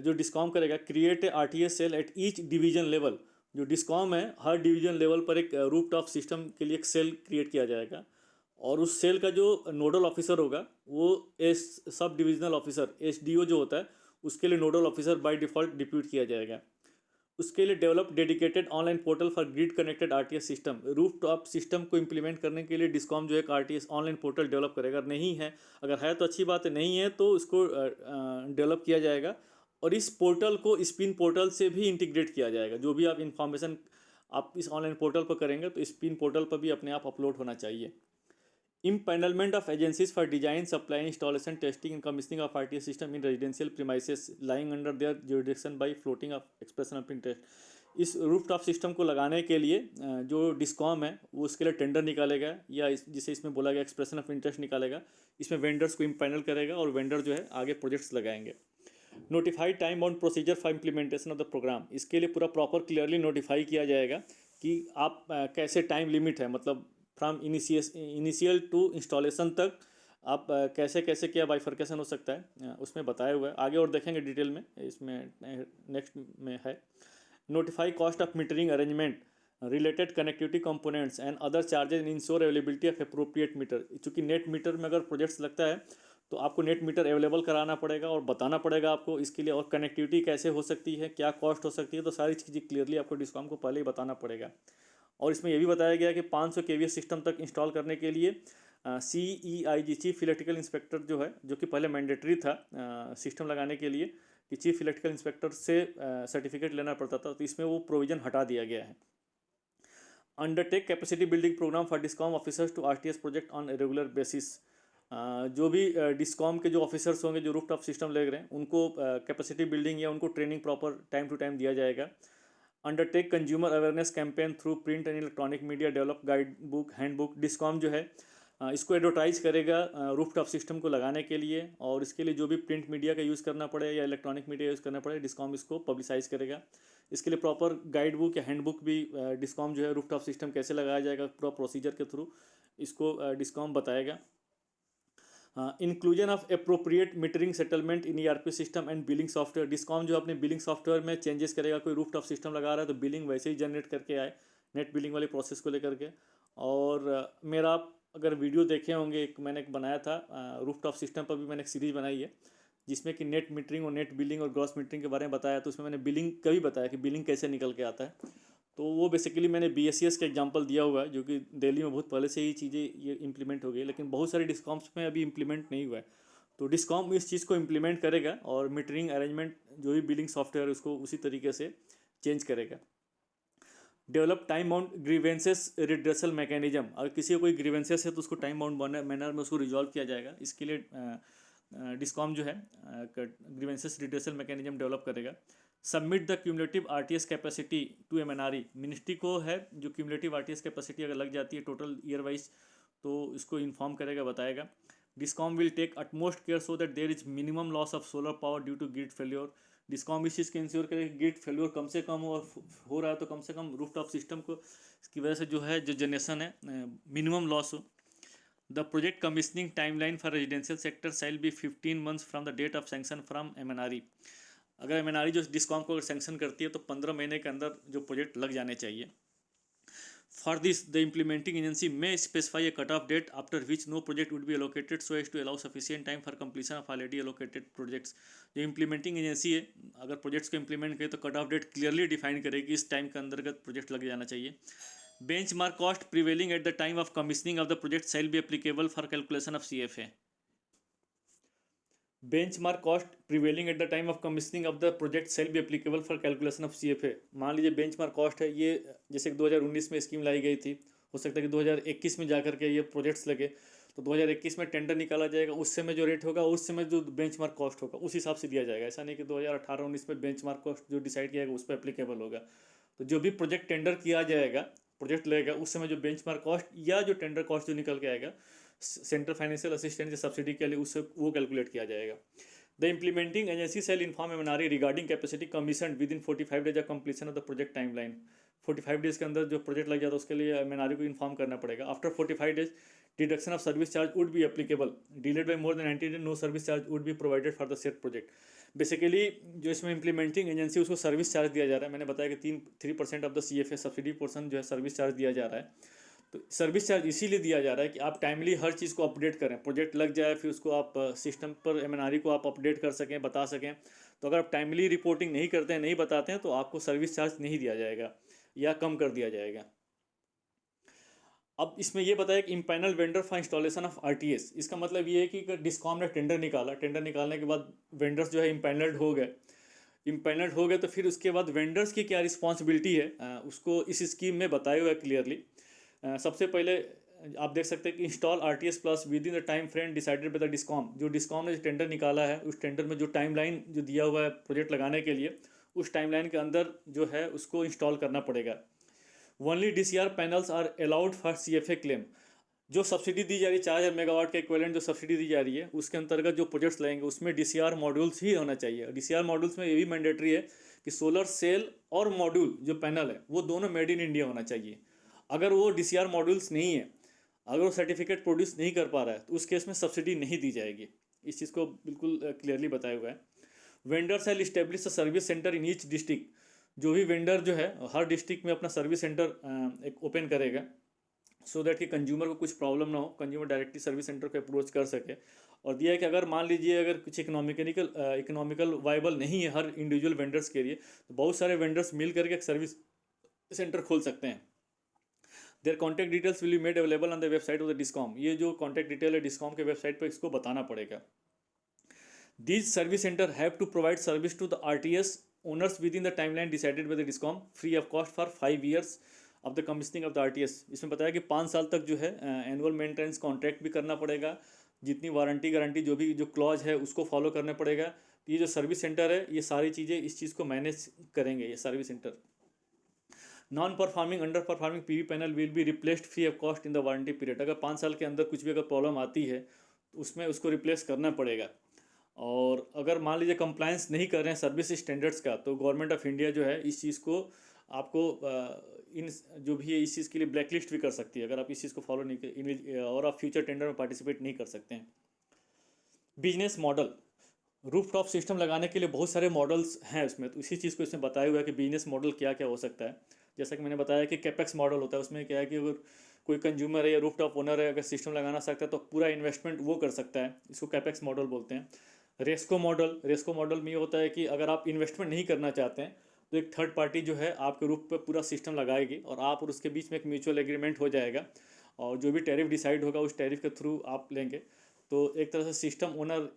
जो डिस्कॉम करेगा, create a RTS cell at each division level. जो डिस्कॉम है हर डिवीजन लेवल पर एक रूफ टॉप सिस्टम के लिए एक सेल क्रिएट किया जाएगा, और उस सेल का जो नोडल ऑफिसर होगा वो सब डिविजनल ऑफिसर एसडीओ जो होता है उसके लिए nodal officer by default depute किया जाएगा। उसके लिए develop dedicated online portal for grid connected RTS system. Roof top system को इम्प्लीमेंट करने के लिए डिस्कॉम जो है आरटीएस ऑनलाइन पोर्टल डेवलप करेगा। नहीं है, अगर है तो अच्छी बात है, नहीं है तो उसको डेवलप किया जाएगा, और इस पोर्टल को स्पिन पोर्टल से भी इंटीग्रेट किया जाएगा। जो भी आप इन्फॉर्मेशन आप इस ऑनलाइन पोर्टल पर करेंगे तो स्पिन पोर्टल पर भी अपने आप अपलोड होना चाहिए। Impanelment of agencies for design, supply, installation, testing and commissioning of RTS system in residential premises lying under their jurisdiction by floating of expression of interest। इस रूफटॉप सिस्टम को लगाने के लिए जो डिस्कॉम है वो उसके लिए टेंडर निकालेगा, या जिसे इसमें बोला गया एक्सप्रेशन ऑफ इंटरेस्ट निकालेगा। इसमें वेंडर्स को इम्पैनल करेगा और वेंडर जो है आगे प्रोजेक्ट्स लगाएंगे। Notified time bound procedure for implementation of the programme, इसके लिए पूरा प्रॉपर क्लियरली नोटिफाई किया जाएगा कि आप कैसे टाइम लिमिट है, मतलब फ्रॉम इनिशियल टू इंस्टॉलेशन तक आप कैसे कैसे क्या बाइफर्केशन हो सकता है उसमें बताया हुआ है। आगे और देखेंगे डिटेल में, इसमें नेक्स्ट में है। Notify cost of metering arrangement, related connectivity components and other charges in ensure availability of appropriate meter. चूँकि नेट मीटर में अगर प्रोजेक्ट्स लगता है तो आपको नेट मीटर अवेलेबल कराना पड़ेगा और बताना पड़ेगा आपको इसके लिए, और कनेक्टिविटी कैसे हो सकती है, क्या कॉस्ट हो सकती है, तो सारी चीज़ें क्लियरली आपको डिस्कॉम को पहले ही बताना पड़ेगा। और इसमें यह भी बताया गया कि 500 kVA सिस्टम तक इंस्टॉल करने के लिए CEIG चीफ इलेक्ट्रिकल इंस्पेक्टर जो है, जो कि पहले मैंडेटरी था सिस्टम लगाने के लिए कि चीफ इलेक्ट्रिकल इंस्पेक्टर से सर्टिफिकेट लेना पड़ता था, तो इसमें वो प्रोविज़न हटा दिया गया है। Undertake capacity building programme for discom officers to RTS project on regular basis. जो भी डिस्कॉम के जो ऑफिसर्स होंगे जो रूफटॉप सिस्टम ले रहे हैं उनको कैपेसिटी बिल्डिंग या उनको training proper time to time दिया जाएगा। Undertake consumer awareness campaign through print and electronic media, develop guidebook, handbook. Discom जो है इसको एडवर्टाइज करेगा रूफटॉप सिस्टम को लगाने के लिए, और इसके लिए जो भी प्रिंट मीडिया का यूज़ करना पड़े या इलेक्ट्रॉनिक मीडिया यूज़ करना पड़े डिस्कॉम इसको पब्लिसाइज करेगा। इसके लिए प्रॉपर गाइड बुक या हैंड बुक भी डिस्कॉम जो है रूफटॉप सिस्टम कैसे लगाया जाएगा पूरा प्रोसीजर के थ्रू इसको डिस्कॉम बताएगा। Inclusion of appropriate metering settlement in ERP system and billing software. Discom जो अपने बिलिंग सॉफ्टवेयर में चेंजेस करेगा, कोई रूफटॉप सिस्टम लगा रहा है तो बिलिंग वैसे ही जनरेट करके आए, नेट बिलिंग वाली प्रोसेस को लेकर के। और मेरा आप अगर वीडियो देखे होंगे, एक मैंने एक बनाया था रूफटॉप सिस्टम पर भी, मैंने एक सीरीज़ बनाई है जिसमें कि नेट मीटरिंग और नेट बिलिंग और ग्रॉस मीटरिंग के बारे में बताया। तो उसमें मैंने बिलिंग का भी बताया कि बिलिंग कैसे निकल के आता है। तो वो बेसिकली मैंने BSES का एग्जांपल दिया हुआ है, जो कि दिल्ली में बहुत पहले से ही चीज़ें ये इम्प्लीमेंट हो गई, लेकिन बहुत सारे डिस्कॉम्स में अभी इम्प्लीमेंट नहीं हुआ है। तो डिस्कॉम इस चीज़ को इम्प्लीमेंट करेगा और मीटरिंग अरेंजमेंट जो भी बिलिंग सॉफ्टवेयर है उसको उसी तरीके से चेंज करेगा। Develop time bound grievances redressal mechanism. अगर किसी को कोई ग्रीवेंसेस है तो उसको टाइम बाउंड मैनर में उसको रिजॉल्व किया जाएगा। इसके लिए डिस्कॉम जो है ग्रीवेंसेस रिड्रेसल मैकेनिज्म डेवलप करेगा। Submit the cumulative RTS capacity to MNRE. Ministry को है जो क्यूमुलेटिव आरटीएस कैपेसिटी अगर लग जाती है टोटल ईयर वाइज, तो इसको इन्फॉर्म करेगा, बताएगा। Discom will take utmost care so that there is minimum loss of solar power due to grid failure. Discom इस चीज़ को इंश्योर करेगा कि ग्रिड फेल्योर कम से कम हो, और हो रहा है तो कम से कम रूफटॉप सिस्टम को इसकी वजह से जो है जो जनरेशन है मिनिमम लॉस हो। The project commissioning timeline for residential sector shall be 15 months from the date of sanction from MNRE. अगर एमएनआरई जो डिस्कॉम को अगर सैंक्शन करती है तो 15 महीने के अंदर जो प्रोजेक्ट लग जाने चाहिए। For this the implementing agency में specify a cut off date after which no project would be allocated so as to allow sufficient time for completion of already allocated projects. जो इम्प्लीमेंटिंग एजेंसी है अगर projects को implement करे तो cut off date clearly define करेगी, इस time के अंतर्गत प्रोजेक्ट लग जाना चाहिए। Benchmark cost prevailing at the time of commissioning of the project shall be applicable for calculation of CFA। Benchmark cost prevailing at the time of commissioning of the project shall be applicable for calculation of CFA। मान लीजिए benchmark cost है ये, जैसे कि 2019 में scheme लाई गई थी, हो सकता है कि 2021 में जाकर के ये प्रोजेक्ट्स लगे, तो 2021 में टेंडर निकाला जाएगा, उस समय जो रेट होगा उस समय जो बेंचमार्क कॉस्ट होगा उस हिसाब से दिया जाएगा। ऐसा नहीं कि 2018-19 में बेंचमार्क कॉस्ट जो डिसाइड किया जाएगा उस पर एप्लीकेबल होगा। तो जो भी प्रोजेक्ट टेंडर किया जाएगा, प्रोजेक्ट लगेगा, उस समय जो बेंचमार्क कॉस्ट या जो टेंडर कॉस्ट जो निकल के आएगा सेंट्रल फाइनेंशियल असिस्टेंस या सब्सिडी के लिए, उससे वो कैलकुलेट किया जाएगा। The implementing agency shall inform MNRE regarding capacity commission within 45 days of completion of the project timeline. 45 days के अंदर जो प्रोजेक्ट लग जाता है उसके लिए एमएनआरई को इन्फॉर्म करना पड़ेगा। After 45 days deduction of service charge would be applicable, delayed by more than 90 days no service charge would be provided for the set project. Basically जो इसमें इम्प्लीमेंटिंग एजेंसी उसको सर्विस चार्ज दिया जा रहा है। मैंने बताया कि 3% of the CFA subsidy portion जो है सर्विस चार्ज दिया जा रहा है। तो सर्विस चार्ज इसीलिए दिया जा रहा है कि आप टाइमली हर चीज़ को अपडेट करें, प्रोजेक्ट लग जाए फिर उसको आप सिस्टम पर एमएनआरई को आप अपडेट कर सकें, बता सकें। तो अगर आप टाइमली रिपोर्टिंग नहीं करते हैं, नहीं बताते हैं, तो आपको सर्विस चार्ज नहीं दिया जाएगा या कम कर दिया जाएगा। अब इसमें यह बताया कि empanel vendor for installation of RTS। इसका मतलब ये है कि अगर डिस्कॉम ने टेंडर निकाला, टेंडर निकालने के बाद वेंडर्स जो है इम्पैनल्ड हो गए, तो फिर उसके बाद वेंडर्स की क्या रिस्पॉन्सिबिलिटी है उसको इस स्कीम में बताया हुआ है क्लियरली। सबसे पहले आप देख सकते हैं कि install RTS plus with in the time frame decided by the discom. जो डिस्कॉम ने टेंडर निकाला है उस टेंडर में जो टाइमलाइन जो दिया हुआ है प्रोजेक्ट लगाने के लिए, उस टाइमलाइन के अंदर जो है उसको इंस्टॉल करना पड़ेगा। Only DCR panels are allowed for CFA claim. जो सब्सिडी दी जा रही है 4000 मेगावाट के इक्विवेलेंट जो सब्सिडी दी जा रही है, उसके अंतर्गत जो प्रोजेक्ट्स लगेंगे उसमें DCR मॉड्यूल्स ही होना चाहिए। DCR मॉड्यूल्स में ये भी मैंडेटरी है कि सोलर सेल और मॉड्यूल जो पैनल है वो दोनों मेड इन इंडिया होना चाहिए। अगर वो DCR मॉड्यूल्स नहीं है, अगर वो सर्टिफिकेट प्रोड्यूस नहीं कर पा रहा है, तो उस केस में सब्सिडी नहीं दी जाएगी। इस चीज़ को बिल्कुल क्लियरली बताया हुआ है। Vendor shall establish a service centre in each district. जो भी वेंडर जो है हर डिस्ट्रिक्ट में अपना सर्विस सेंटर एक ओपन करेगा, सो दैट कि कंज्यूमर को कुछ प्रॉब्लम ना हो, कंज्यूमर डायरेक्टली सर्विस सेंटर को अप्रोच कर सके। और दिया है कि अगर मान लीजिए अगर कुछ इकोनॉमिकल वाइबल नहीं है हर इंडिविजुअल वेंडर्स के लिए, तो बहुत सारे वेंडर्स मिल करके एक सर्विस सेंटर खोल सकते हैं। There contact details will be made available on the website of the discom. ये जो कॉन्टैक्ट डिटेल है डिस्कॉम के वेबसाइट पर इसको बताना पड़ेगा। These service center have to provide service to the RTS owners within the timeline decided by the DISCOM free of cost for 5 years of the commissioning of the RTS। इसमें बताया कि 5 साल तक जो है एनुअल मेंटेनेंस कॉन्ट्रैक्ट भी करना पड़ेगा, जितनी वारंटी गारंटी जो भी जो क्लॉज है उसको फॉलो करना पड़ेगा। ये जो सर्विस सेंटर है ये सारी चीज़ें इस चीज़ को मैनेज करेंगे ये service centre. Non performing under performing PV panel will be replaced free of cost in the warranty period. अगर 5 साल के अंदर कुछ भी अगर प्रॉब्लम आती है तो उसमें उसको रिप्लेस करना पड़ेगा। और अगर मान लीजिए कंप्लायंस नहीं कर रहे हैं सर्विस स्टैंडर्ड्स का, तो गवर्नमेंट ऑफ इंडिया जो है इस चीज़ को आपको इन जो भी है इस चीज़ के लिए ब्लैकलिस्ट भी कर सकती है अगर आप इस चीज़ को फॉलो नहीं कर और आप फ्यूचर टेंडर में पार्टिसिपेट नहीं कर सकते हैं। बिजनेस मॉडल, रूफटॉप सिस्टम लगाने के लिए बहुत सारे मॉडल्स हैं उसमें, तो इसी चीज़ को इसमें बताया हुआ है कि बिजनेस मॉडल क्या क्या हो सकता है। जैसा कि मैंने बताया कि कैपेक्स मॉडल होता है, उसमें क्या है कि अगर कोई कंज्यूमर है या रूफटॉप ओनर है, अगर सिस्टम लगाना सकता है तो पूरा इन्वेस्टमेंट वो कर सकता है, इसको कैपेक्स मॉडल बोलते हैं। रेस्को मॉडल में ये होता है कि अगर आप इन्वेस्टमेंट नहीं करना चाहते हैं तो एक थर्ड पार्टी जो है आपके रूफ पर पूरा सिस्टम लगाएगी और आप और उसके बीच में एक म्यूचुअल एग्रीमेंट हो जाएगा, और जो भी टैरिफ डिसाइड होगा उस टैरिफ के थ्रू आप लेंगे। तो एक तरह से सिस्टम ओनर,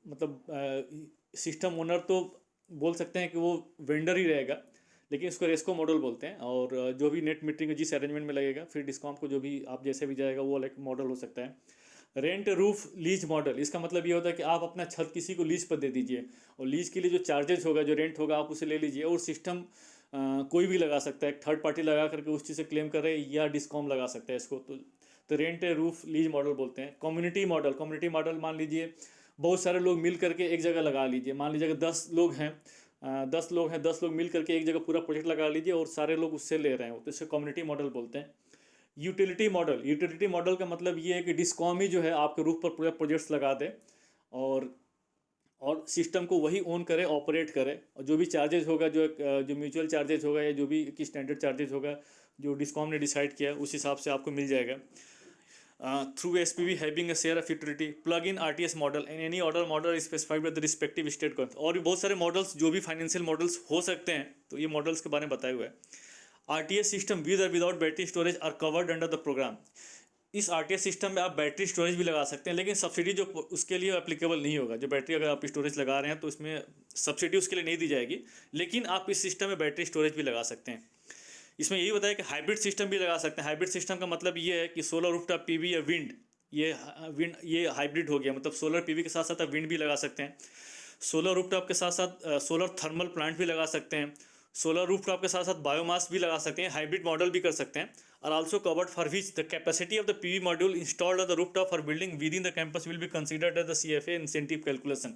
मतलब सिस्टम ओनर तो बोल सकते हैं कि वो वेंडर ही रहेगा, लेकिन इसको रेस्को मॉडल बोलते हैं। और जो भी नेट मीटरिंग जिस अरेंजमेंट में लगेगा, फिर डिस्कॉम को जो भी आप जैसे भी जाएगा वो अलग मॉडल हो सकता है। रेंट रूफ लीज मॉडल, इसका मतलब ये होता है कि आप अपना छत किसी को लीज पर दे दीजिए, और लीज के लिए जो चार्जेस होगा, जो रेंट होगा, आप उसे ले लीजिए, और सिस्टम कोई भी लगा सकता है, एक थर्ड पार्टी लगा करके उस चीज़ से क्लेम करे, या डिस्कॉम लगा सकता है इसको। तो रेंट रूफ लीज मॉडल बोलते हैं। कम्युनिटी मॉडल मान लीजिए बहुत सारे लोग मिल करके एक जगह लगा लीजिए, मान लीजिए अगर 10 लोग मिल करके एक जगह पूरा प्रोजेक्ट लगा लीजिए और सारे लोग उससे ले रहे हैं, तो इसे कम्युनिटी मॉडल बोलते हैं। यूटिलिटी मॉडल का मतलब ये है कि डिस्कॉम ही जो है आपके रूफ पर पूरे प्रोजेक्ट्स लगा दे, और और सिस्टम को वही ओन करे, ऑपरेट करे, और जो भी चार्जेस होगा, जो म्यूचुअल चार्जेस होगा या जो भी की स्टैंडर्ड चार्जेस होगा जो डिस्कॉम ने डिसाइड किया, उस हिसाब से आपको मिल जाएगा। Through SPV having a share of utility, plug in RTS model and any order model specified by the respective state government. और भी बहुत सारे मॉडल्स जो भी फाइनेंशियल मॉडल्स हो सकते हैं, तो ये मॉडल्स के बारे में बताया हुआ है। RTS सिस्टम विद और without battery storage are covered under the programme. इस RTS सिस्टम में आप बैटरी स्टोरेज भी लगा सकते हैं, लेकिन सब्सिडी जो उसके लिए एप्लीकेबल नहीं होगा। जो बैटरी अगर आप स्टोरेज लगा रहे हैं तो इसमें सब्सिडी उसके लिए नहीं दी जाएगी, लेकिन आप इस सिस्टम में बैटरी स्टोरेज भी लगा सकते हैं। इसमें यही बताया कि हाइब्रिड सिस्टम भी लगा सकते हैं। हाइब्रिड सिस्टम का मतलब ये है कि सोलर रूफटॉप PV या विंड ये हाइब्रिड हो गया, मतलब सोलर PV के साथ साथ आप विंड भी लगा सकते हैं। सोलर रूफटॉप के साथ साथ सोलर थर्मल प्लांट भी लगा सकते हैं। सोलर रूफटॉप के साथ साथ बायोमास भी लगा सकते हैं, हाइब्रिड मॉडल भी कर सकते हैं। और also covered for which the capacity of the PV module installed on the rooftop for building within the campus will be considered as the CFA incentive calculation.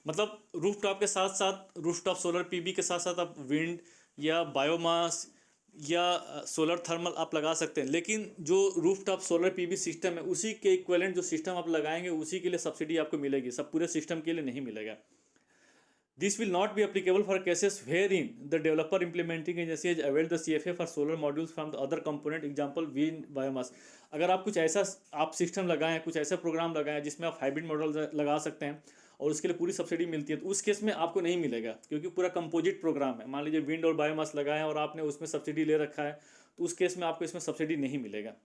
मतलब रूफटॉप के साथ साथ, rooftop solar PV के साथ साथ आप wind या biomass या सोलर थर्मल आप लगा सकते हैं, लेकिन जो रूफटॉप सोलर PV सिस्टम है उसी के इक्विवेलेंट जो सिस्टम आप लगाएंगे उसी के लिए सब्सिडी आपको मिलेगी, सब पूरे सिस्टम के लिए नहीं मिलेगा। This will not be applicable for cases wherein the developer implementing agency has availed the CFA for solar modules from the other component, example wind, biomass। अगर आप कुछ ऐसा आप सिस्टम लगाएं, कुछ ऐसा प्रोग्राम लगाएं जिसमें आप हाइब्रिड मॉडल लगा सकते हैं और उसके लिए पूरी सब्सिडी मिलती है, तो उस केस में आपको नहीं मिलेगा, क्योंकि पूरा कंपोजिट प्रोग्राम है। मान लीजिए विंड और बायोमास लगाएं और आपने उसमें सब्सिडी ले रखा है, तो उस केस में आपको इसमें सब्सिडी नहीं मिलेगा।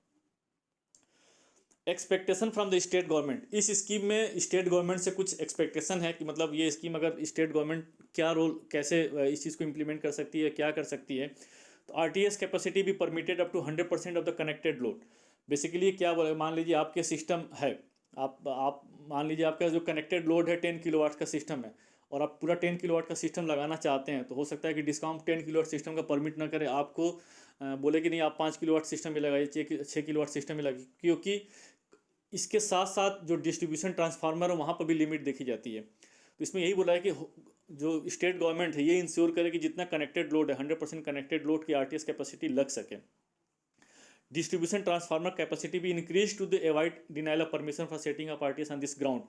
Expectation from the state government, इस स्कीम में स्टेट गवर्नमेंट से कुछ एक्सपेक्टेशन है कि मतलब ये स्कीम अगर स्टेट गवर्नमेंट क्या रोल, कैसे इस चीज़ को इम्प्लीमेंट कर सकती है, क्या कर सकती है। तो RTS कैपेसिटी भी permitted up to 100% of the connected load. Basically क्या बोले, मान लीजिए आपके सिस्टम है, आप मान लीजिए आपका जो कनेक्टेड लोड है 10 किलोवाट का सिस्टम है, और आप पूरा 10 किलोवाट का सिस्टम लगाना चाहते हैं, तो हो सकता है कि डिस्काउंट 10 किलोवाट सिस्टम का परमिट ना करे, आपको बोले कि नहीं आप 5 किलोवाट सिस्टम ही लगाइए, 6 किलोवाट सिस्टम ही लगाइए, क्योंकि इसके साथ साथ जो डिस्ट्रीब्यूशन ट्रांसफार्मर है वहाँ पर भी लिमिट देखी जाती है। तो इसमें यही बोला है कि जो स्टेट गवर्नमेंट है ये इंश्योर करे कि जितना कनेक्टेड लोड है 100% कनेक्टेड लोड की RTS कैपेसिटी लग सके। डिस्ट्रीब्यूशन ट्रांसफार्मर कैपेसिटी भी increase to the avoid denial of permission for setting of RTS on this ground.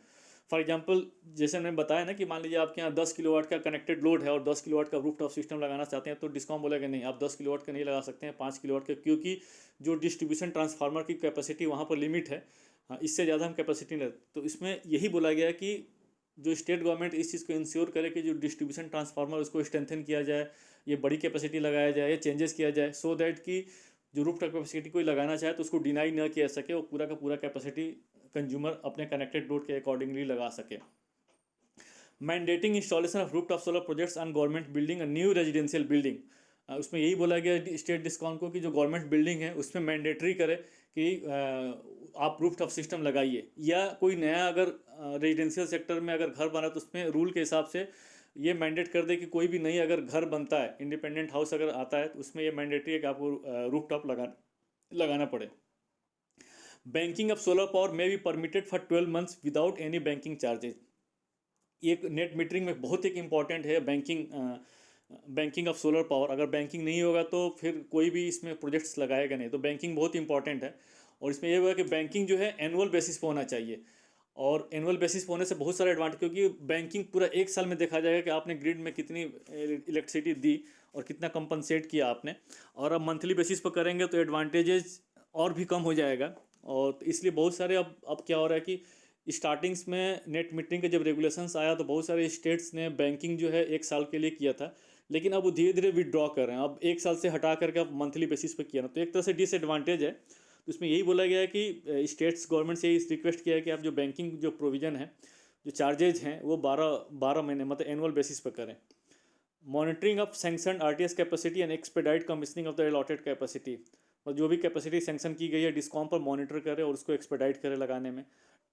For example, जैसे मैंने बताया ना कि मान लीजिए आपके यहाँ 10 किलोवाट का कनेक्टेड लोड है और 10 किलोवाट का रूफटॉप सिस्टम लगाना चाहते हैं, तो डिस्कॉम बोलेगा नहीं आप 10 किलोवाट का नहीं लगा सकते हैं, 5 किलोवाट का, क्योंकि जो डिस्ट्रीब्यूशन ट्रांसफार्मर की कैपेसिटी वहाँ पर लिमिट है। हाँ, इससे ज़्यादा हम कैपेसिटी नहीं। तो इसमें यही बोला गया कि जो स्टेट गवर्नमेंट इस चीज़ को इंश्योर करे कि जो डिस्ट्रीब्यूशन ट्रांसफार्मर उसको स्ट्रेंथन किया जाए, ये बड़ी कैपेसिटी लगाया जाए, ये चेंजेस किया जाए, सो दैट कि जो रूफ टॉप कैपेसिटी कोई लगाना चाहे तो उसको डिनाई न किया सके, और पूरा का पूरा कैपेसिटी कंज्यूमर अपने कनेक्टेड लोड के अकॉर्डिंगली लगा सके। Mandating installation of roof top solar projects on government building, a new residential building. उसमें यही बोला गया स्टेट डिस्काउंट को कि जो गवर्नमेंट बिल्डिंग है उसमें मैंडेटरी करे कि आप रूफ टॉप सिस्टम लगाइए, या कोई नया अगर रेजिडेंशियल सेक्टर में अगर घर बना तो उसमें रूल के हिसाब से ये मैंडेट कर दे कि कोई भी नई अगर घर बनता है, इंडिपेंडेंट हाउस अगर आता है, तो उसमें ये मैंडेटरी है कि आपको रूफ टॉप लगाना पड़े। Banking of solar power may be permitted for 12 months without any banking charges. एक नेट मीटरिंग में बहुत एक इम्पॉर्टेंट है बैंकिंग ऑफ सोलर पावर। अगर बैंकिंग नहीं होगा तो फिर कोई भी इसमें प्रोजेक्ट्स लगाएगा नहीं, तो बैंकिंग बहुत इंपॉर्टेंट है। और इसमें यह हुआ कि बैंकिंग जो है एनुअल बेसिस पे होना चाहिए, और एनुअल बेसिस पे होने से बहुत सारे एडवांटेज, क्योंकि बैंकिंग पूरा एक साल में देखा जाएगा कि आपने ग्रिड में कितनी इलेक्ट्रिसिटी दी और कितना कंपनसेट किया आपने। और अब मंथली बेसिस पर करेंगे तो एडवांटेजेस और भी कम हो जाएगा। और तो इसलिए बहुत सारे अब क्या हो रहा है कि स्टार्टिंग्स में नेट मीटरिंग के जब रेगुलेशंस आया तो बहुत सारे स्टेट्स ने बैंकिंग जो है एक साल के लिए किया था, लेकिन अब वो धीरे धीरे विड्रॉ कर रहे हैं, अब एक साल से हटा करके अब मंथली बेसिस पे किया ना, तो एक तरह से डिसएडवांटेज है। तो इसमें यही बोला गया है कि स्टेट्स गवर्नमेंट से यही रिक्वेस्ट किया है कि आप जो बैंकिंग जो प्रोविज़न है, जो चार्जेज हैं, वो 12 महीने मतलब एनुअल बेसिस पर करें। Monitoring of sanction RTS capacity and expedite commissioning of the allotted capacity, और जो भी कैपेसिटी सैंक्शन की गई है डिस्कॉम पर मॉनिटर करे और उसको एक्सपेडाइट करे लगाने में।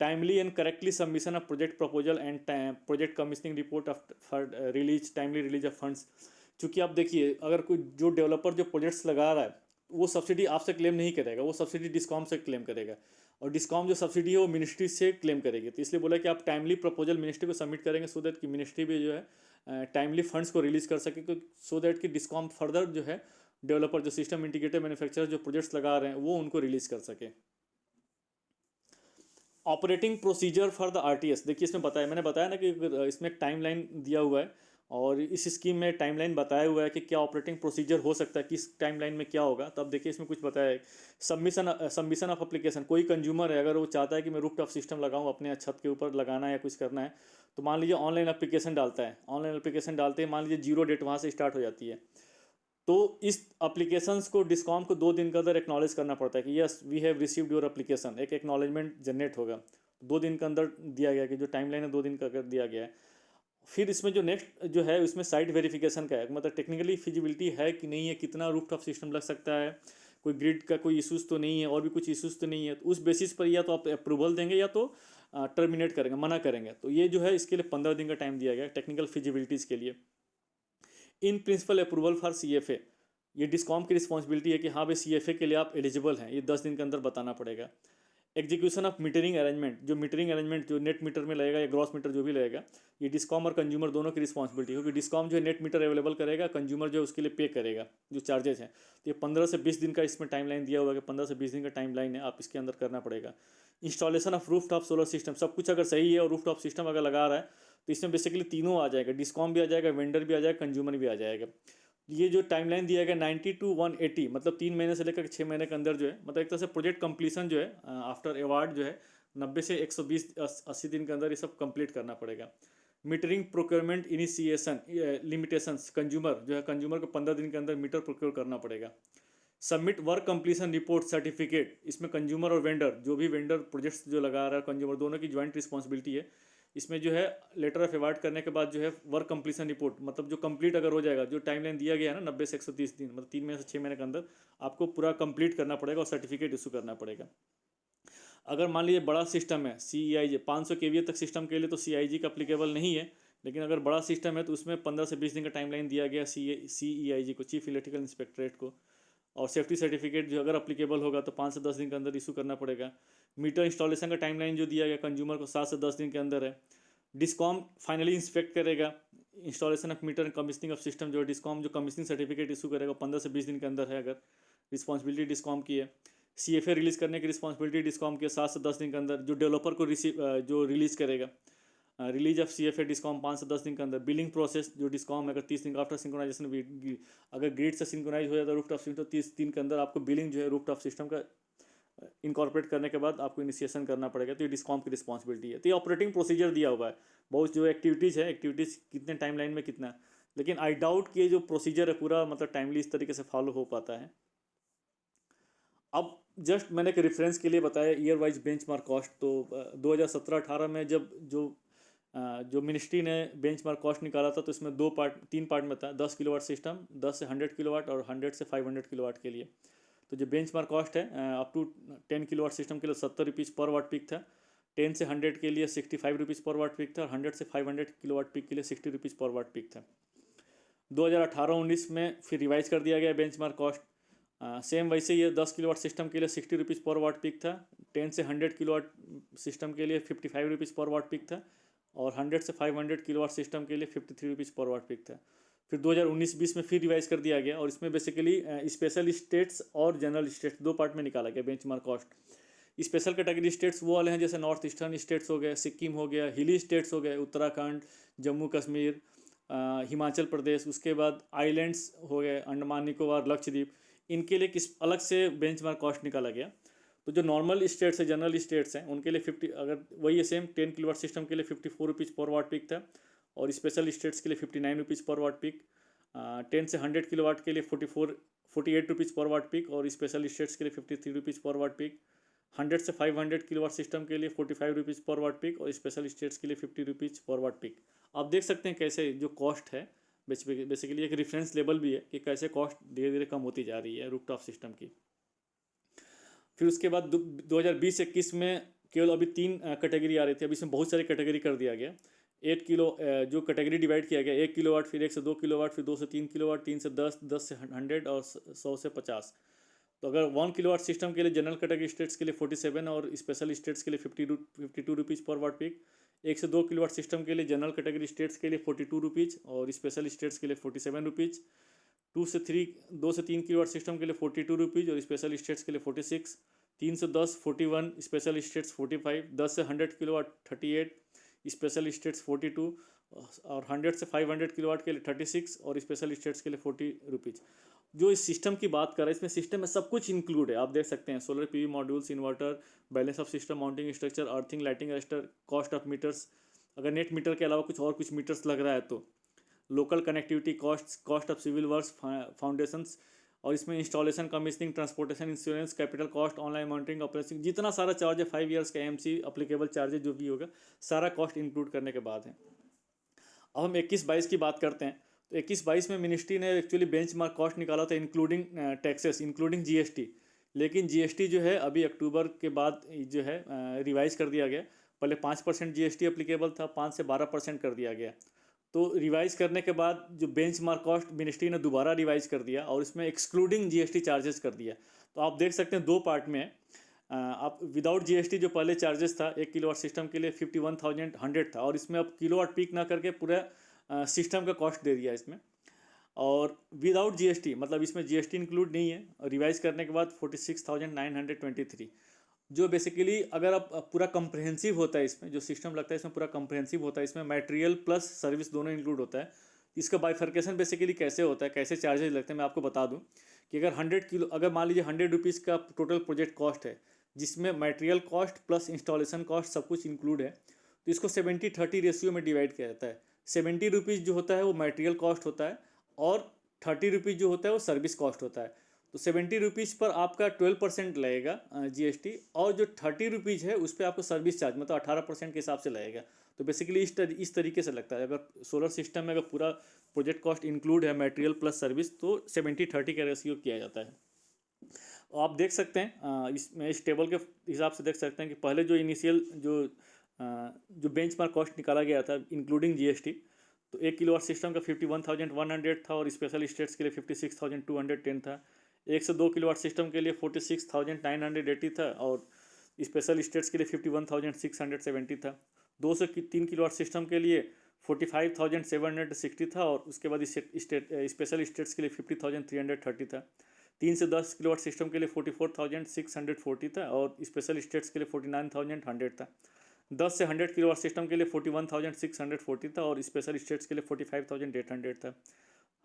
Timely and correctly submission of project proposal and project commissioning report of release timely release of funds. चूँकि आप देखिए, अगर कोई जो डेवलपर जो प्रोजेक्ट्स लगा रहा है वो सब्सिडी आपसे क्लेम नहीं करेगा, वो सब्सिडी डिस्कॉम से क्लेम करेगा, और डिस्कॉम जो सब्सिडी है वो मिनिस्ट्री से क्लेम करेगी। तो इसलिए बोला कि आप टाइमली प्रपोजल मिनिस्ट्री को सबमिट करेंगे, सो दैट कि मिनिस्ट्री भी जो है टाइमली फंड्स को रिलीज कर सके, सो दैट कि डिस्कॉम फर्दर जो है डेवलपर जो सिस्टम इंटीग्रेटेड मैन्युफैक्चरर जो प्रोजेक्ट्स लगा रहे हैं वो उनको रिलीज कर सके। Operating procedure for the RTS, देखिए इसमें बताया, मैंने बताया ना कि इसमें एक टाइमलाइन दिया हुआ है, और इस स्कीम में टाइमलाइन बताया हुआ है कि क्या ऑपरेटिंग प्रोसीजर हो सकता है, किस टाइमलाइन में क्या होगा। तब देखिए इसमें कुछ बताया है। सबमिशन ऑफ एप्लीकेशन, कोई कंज्यूमर है अगर वो चाहता है कि मैं रूफटॉप सिस्टम लगाऊं, अपने छत के ऊपर लगाना है या कुछ करना है, तो मान लीजिए ऑनलाइन एप्लीकेशन डालता है, ऑनलाइन एप्लीकेशन डालते ही मान लीजिए 0 डेट वहाँ से स्टार्ट हो जाती है, तो इस एप्लीकेशंस को डिस्कॉम को 2 दिन के अंदर एक्नॉलेज करना पड़ता है कि yes we have received your application, एक एक्नॉलेजमेंट जनरेट होगा 2 दिन के अंदर दिया गया, कि जो टाइमलाइन है 2 दिन का कर दिया गया है। फिर इसमें जो नेक्स्ट जो है उसमें साइट वेरिफिकेशन का है, मतलब टेक्निकली फिजिबिलिटी है कि नहीं है, कितना रूफटॉप सिस्टम लग सकता है, कोई ग्रिड का कोई इशूज़ तो नहीं है, और भी कुछ इशूज़ तो नहीं है, तो उस बेसिस पर या तो आप अप्रूवल देंगे या तो टर्मिनेट करेंगे, मना करेंगे। तो ये जो है इसके लिए 15 दिन का टाइम दिया गया टेक्निकल फिजिबिलिटीज़ के लिए। In principle approval for CFA, ये डिस्कॉम की रिस्पॉन्सिबिलिटी है कि हाँ भाई सीएफए के लिए आप एलिजिबल हैं, ये 10 दिन के अंदर बताना पड़ेगा। एग्जीक्यूशन ऑफ मीटरिंग अरेंजमेंट, जो मीटरिंग अरेंजमेंट जो नेट मीटर में लगेगा या ग्रॉस मीटर जो भी लगेगा, ये डिस्कॉम और कंज्यूमर दोनों की रिस्पॉन्सिबिलिटी है, क्योंकि डिस्कॉम जो है नेट मीटर अवेलेबल करेगा, कंज्यूमर जो है उसके लिए पे करेगा जो चार्जेस हैं। तो ये 15 से 20 दिन का इसमें टाइमलाइन दिया हुआ है कि 15 से 20 दिन का टाइमलाइन है, आप इसके अंदर करना पड़ेगा। Installation of roof top solar system, सब कुछ अगर सही है और रूफ टॉप सिस्टम अगर लगा रहा है तो इसमें बेसिकली तीनों आ जाएगा, डिस्कॉम भी आ जाएगा, वेंडर भी आ जाएगा, कंज्यूमर भी आ जाएगा। ये जो टाइमलाइन दिया गया 90 to 180, मतलब 3 महीने से लेकर 6 महीने के अंदर जो है, मतलब एक तरह से प्रोजेक्ट कंप्लीशन जो है आफ्टर अवार्ड जो है 90 से 120-80 दिन के अंदर ये सब कंप्लीट करना पड़ेगा। Metering procurement initiation limitations, consumer जो है कंज्यूमर को 15 दिन के अंदर मीटर प्रोक्योर करना पड़ेगा। Submit work completion report certificate, इसमें कंज्यूमर और वेंडर, जो भी वेंडर प्रोजेक्ट्स जो लगा रहा है कंज्यूमर, दोनों की ज्वाइंट रिस्पॉन्सिबिलिटी है। इसमें जो है लेटर ऑफ अवार्ड करने के बाद जो है वर्क कंप्लीशन रिपोर्ट, मतलब जो कंप्लीट अगर हो जाएगा, जो टाइमलाइन दिया गया है ना 90 से 130 दिन, मतलब 3 महीने से 6 महीने के अंदर आपको पूरा कंप्लीट करना पड़ेगा और सर्टिफिकेट इशू करना पड़ेगा। अगर मान लीजिए बड़ा सिस्टम है CEIG 500 KVA तक सिस्टम के लिए तो CIG का अप्लीकेबल नहीं है, लेकिन अगर बड़ा सिस्टम है तो उसमें 15 से 20 दिन का टाइमलाइन दिया गया CEIG को, चीफ इलेक्ट्रिकल इंस्पेक्टरेट को। और सेफ्टी सर्टिफिकेट जो अगर अप्लीकेबल होगा तो 5 से 10 दिन के अंदर इशू करना पड़ेगा। मीटर इंस्टॉलेशन का टाइमलाइन जो दिया गया कंज्यूमर को 7 से 10 दिन के अंदर है। डिस्कॉम फाइनली इंस्पेक्ट करेगा installation of meter and commissioning of system, जो डिस्कॉम जो कमीशनिंग सर्टिफिकेट इशू करेगा 15 से 20 दिन के अंदर है, अगर रिस्पॉन्सिबिलिटी डिस्कॉम की है। CFA रिलीज़ करने की रिस्पॉन्सिबिलिटी डिस्कॉम की है 7 से 10 दिन के अंदर, जो डेवलपर को जो रिलीज़ करेगा। रिलीज ऑफ CFA डिस्कॉम 5 से 10 दिन के अंदर। बिलिंग प्रोसेस जो डिस्कॉम अगर 30 दिन आफ्टर सिंक्रोनाइजेशन, अगर ग्रिड से सिंक्रोनाइज हो जाता है रूफटॉप सिस्टम तो 30 दिन के अंदर आपको बिलिंग जो है रूफटॉप सिस्टम का इनकॉर्पोरेट करने के बाद आपको इनिशिएशन करना पड़ेगा, तो ये डिस्कॉम की रिस्पॉन्सिबिलिटी है। तो ये ऑपरेटिंग प्रोसीजर दिया हुआ है, बहुत जो एक्टिविटीज़ है, एक्टिविटीज़ कितने टाइमलाइन में कितना, लेकिन आई डाउट कि ये जो प्रोसीजर है पूरा मतलब टाइमली इस तरीके से फॉलो हो पाता है। अब जस्ट मैंने एक रेफरेंस के लिए बताया ईयर वाइज बेंचमार्क कॉस्ट, तो 2017-18 में जब जो मिनिस्ट्री ने बेंचमार्क कॉस्ट निकाला था तो इसमें 3 पार्ट में था, 10 किलोवाट सिस्टम, 10 से 100 किलोवाट और 100 से 500 किलोवाट के लिए। तो जो बेंचमार्क कॉस्ट है अप टू 10 किलोवाट सिस्टम के लिए 70 रुपीज़ पर वाट पीक था, 10 से 100 के लिए 65 रुपीज़ पर वाट पीक था, और 100 से 500 किलोवाट पीक के लिए 60 रुपीज़ पर वाट पीक था। 2018-19 में फिर रिवाइज कर दिया गया बेंचमार्क कॉस्ट, सेम वैसे ही 10 किलोवाट सिस्टम के लिए 60 रुपीज़ पर वाट पीक था, 10 से 100 किलोवाट सिस्टम के लिए 55 रुपीज़ पर वाट पीक था, और 100 से 500 किलोवाट सिस्टम के लिए 53 रुपीज़ पर वाट पीक था। फिर 2019-20 में फिर रिवाइज कर दिया गया, और इसमें बेसिकली स्पेशल स्टेट्स और जनरल स्टेट्स 2 पार्ट में निकाला गया benchmark cost. Special category states वो वाले हैं जैसे नॉर्थ ईस्टर्न स्टेट्स हो गए, सिक्किम हो गया, हिली स्टेट्स हो गए, उत्तराखंड, जम्मू कश्मीर, हिमाचल प्रदेश, उसके बाद आइलैंड्स हो गए, अंडमान निकोबार, लक्षद्वीप। इनके लिए किस अलग से बेंचमार्क कॉस्ट निकाला गया। तो जो नॉर्मल स्टेट्स है, जनरल स्टेट्स हैं, उनके लिए 50, अगर वही है सेम 10 किलोवाट सिस्टम के लिए 54 रुपीज़ पर वाट पीक था, और स्पेशल स्टेट्स के लिए 59 रुपीज़ पर वाट पीक। 10 से 100 किलोवाट के लिए 48 रुपीज़ पर वाट पीक, और स्पेशल स्टेट्स के लिए 53 रुपीज़ पर वाट पीक। 100 से 500 किलोवाट सिस्टम के लिए 45 रुपीज़ पर वाट पीक, और स्पेशल स्टेट्स के लिए 50 रुपीज़ पर वाट पीक। आप देख सकते हैं कैसे जो कॉस्ट है बेसिकली एक रेफरेंस लेवल भी है कि कैसे कॉस्ट धीरे धीरे कम होती जा रही है रूफटॉप सिस्टम की। फिर उसके बाद 2020-21 में केवल अभी 3 कैटेगरी आ रही थी, अभी इसमें बहुत सारी कैटेगरी कर दिया गया। 8 किलो जो कैटेगरी डिवाइड किया गया, 1 किलोवाट, फिर 1 से 2 किलोवाट, फिर 2 से 3 किलोवाट, 3 से 10, 10 से 100, और 100 से 50। तो अगर 1 किलोवाट सिस्टम के लिए जनरल कैटेगरी स्टेट्स के लिए 47, और स्पेशल स्टेट्स के लिए 52 रुपीज़ पर वाट पीक। 1 से 2 किलोवाट सिस्टम के लिए जनरल कैटेगरी स्टेट्स के लिए 42 रुपीज़, और स्पेशल स्टेट्स के लिए 47 रुपीज़। 2 से 3 किलोवाट सिस्टम के लिए 42 रुपीज़, और स्पेशल स्टेट्स के लिए 46। 3 से 10 41, स्पेशल स्टेट्स 45। 10 से 100 किलोवाट 38, स्पेशल स्टेट्स 42, और 100 से 500 किलोवाट के लिए 36, और स्पेशल स्टेट्स के लिए 40 रुपीज़। जो इस सिस्टम की बात कर रहे हैं, इसमें सिस्टम में सब कुछ इंक्लूड है। आप देख सकते हैं solar PV modules, inverter, balance of system, mounting structure, earthing, lighting arrester, cost of meters, अगर नेट मीटर के अलावा कुछ मीटर्स लग रहा है तो, local connectivity cost, cost of civil works, foundations, और इसमें installation, commissioning, transportation, insurance, capital cost, online monitoring, operation, जितना सारा चार्ज है 5 ईयर्स का एमसी अप्लीकेबल चार्जेज जो भी होगा, सारा कॉस्ट इंक्लूड करने के बाद है। अब हम 21-22 की बात करते हैं। तो 21-22 में मिनिस्ट्री ने एक्चुअली बेंचमार्क कॉस्ट निकाला था इंक्लूडिंग टैक्सेस, इंक्लूडिंग जीएसटी। लेकिन जीएसटी जो है अभी अक्टूबर के बाद जो है रिवाइज कर दिया गया। पहले 5% जीएसटी अप्लीकेबल था, 5 से 12% कर दिया गया। तो रिवाइज करने के बाद जो बेंचमार्क कॉस्ट मिनिस्ट्री ने दोबारा रिवाइज कर दिया, और इसमें एक्सक्लूडिंग जीएसटी चार्जेस कर दिया। तो आप देख सकते हैं 2 पार्ट में है। आप विदाउट जीएसटी जो पहले चार्जेस था 1 किलोवाट सिस्टम के लिए 51,100 था, और इसमें अब किलोवाट पीक ना करके पूरा सिस्टम का कॉस्ट दे दिया इसमें। और विदाउट जीएसटी मतलब इसमें जीएसटी इंक्लूड नहीं है, रिवाइज करने के बाद 46,923। जो बेसिकली अगर आप पूरा कम्प्रहेंसिव होता है, इसमें जो सिस्टम लगता है इसमें पूरा कम्प्रहेंसिव होता है, इसमें मटेरियल प्लस सर्विस दोनों इंक्लूड होता है। इसका बाइफर्केशन बेसिकली कैसे होता है, कैसे चार्जेस लगते हैं, मैं आपको बता दूं कि अगर मान लीजिए 100 रुपीज़ का टोटल प्रोजेक्ट कॉस्ट है, जिसमें material cost plus installation cost सब कुछ इंक्लूड है, तो इसको 70-30 रेशियो में डिवाइड किया जाता है। 70 रुपीज़ जो होता है वो मटेरियल कॉस्ट होता है, और 30 रुपीज़ जो होता है वो सर्विस कॉस्ट होता है। तो 70 रुपीज़ पर आपका 12% लगेगा जीएसटी, और जो 30 रुपीज़ है उस पर आपको सर्विस चार्ज मतलब 18% के हिसाब से लगेगा। तो बेसिकली इस तरीके से लगता है। अगर सोलर सिस्टम में अगर पूरा प्रोजेक्ट कॉस्ट इंक्लूड है मटेरियल प्लस सर्विस, तो 70-30 का रेशियो किया जाता है। और आप देख सकते हैं इसमें इस टेबल के हिसाब से देख सकते हैं कि पहले जो इनिशियल जो बेंचमार्क कॉस्ट निकाला गया था इंक्लूडिंग जीएसटी, तो 1 किलोवाट सिस्टम का 51,100 था, और स्पेशल स्टेट्स के लिए 56,210 था। 1 से 2 किलोवाट सिस्टम के लिए 46,980 था, और स्पेशल स्टेट्स के लिए 51,670 था। 2 से 3 किलोवाट सिस्टम के लिए 45,760 था, और उसके बाद स्पेशल स्टेट्स के लिए 50,330 था। 3 से 10 किलोवाट सिस्टम के लिए 44,640 था, और स्पेशल स्टेट्स के लिए 49,100 था। 10 से 100 किलोवाट सिस्टम के लिए 41,640 था, और स्पेशल स्टेट्स के लिए 45,800 था।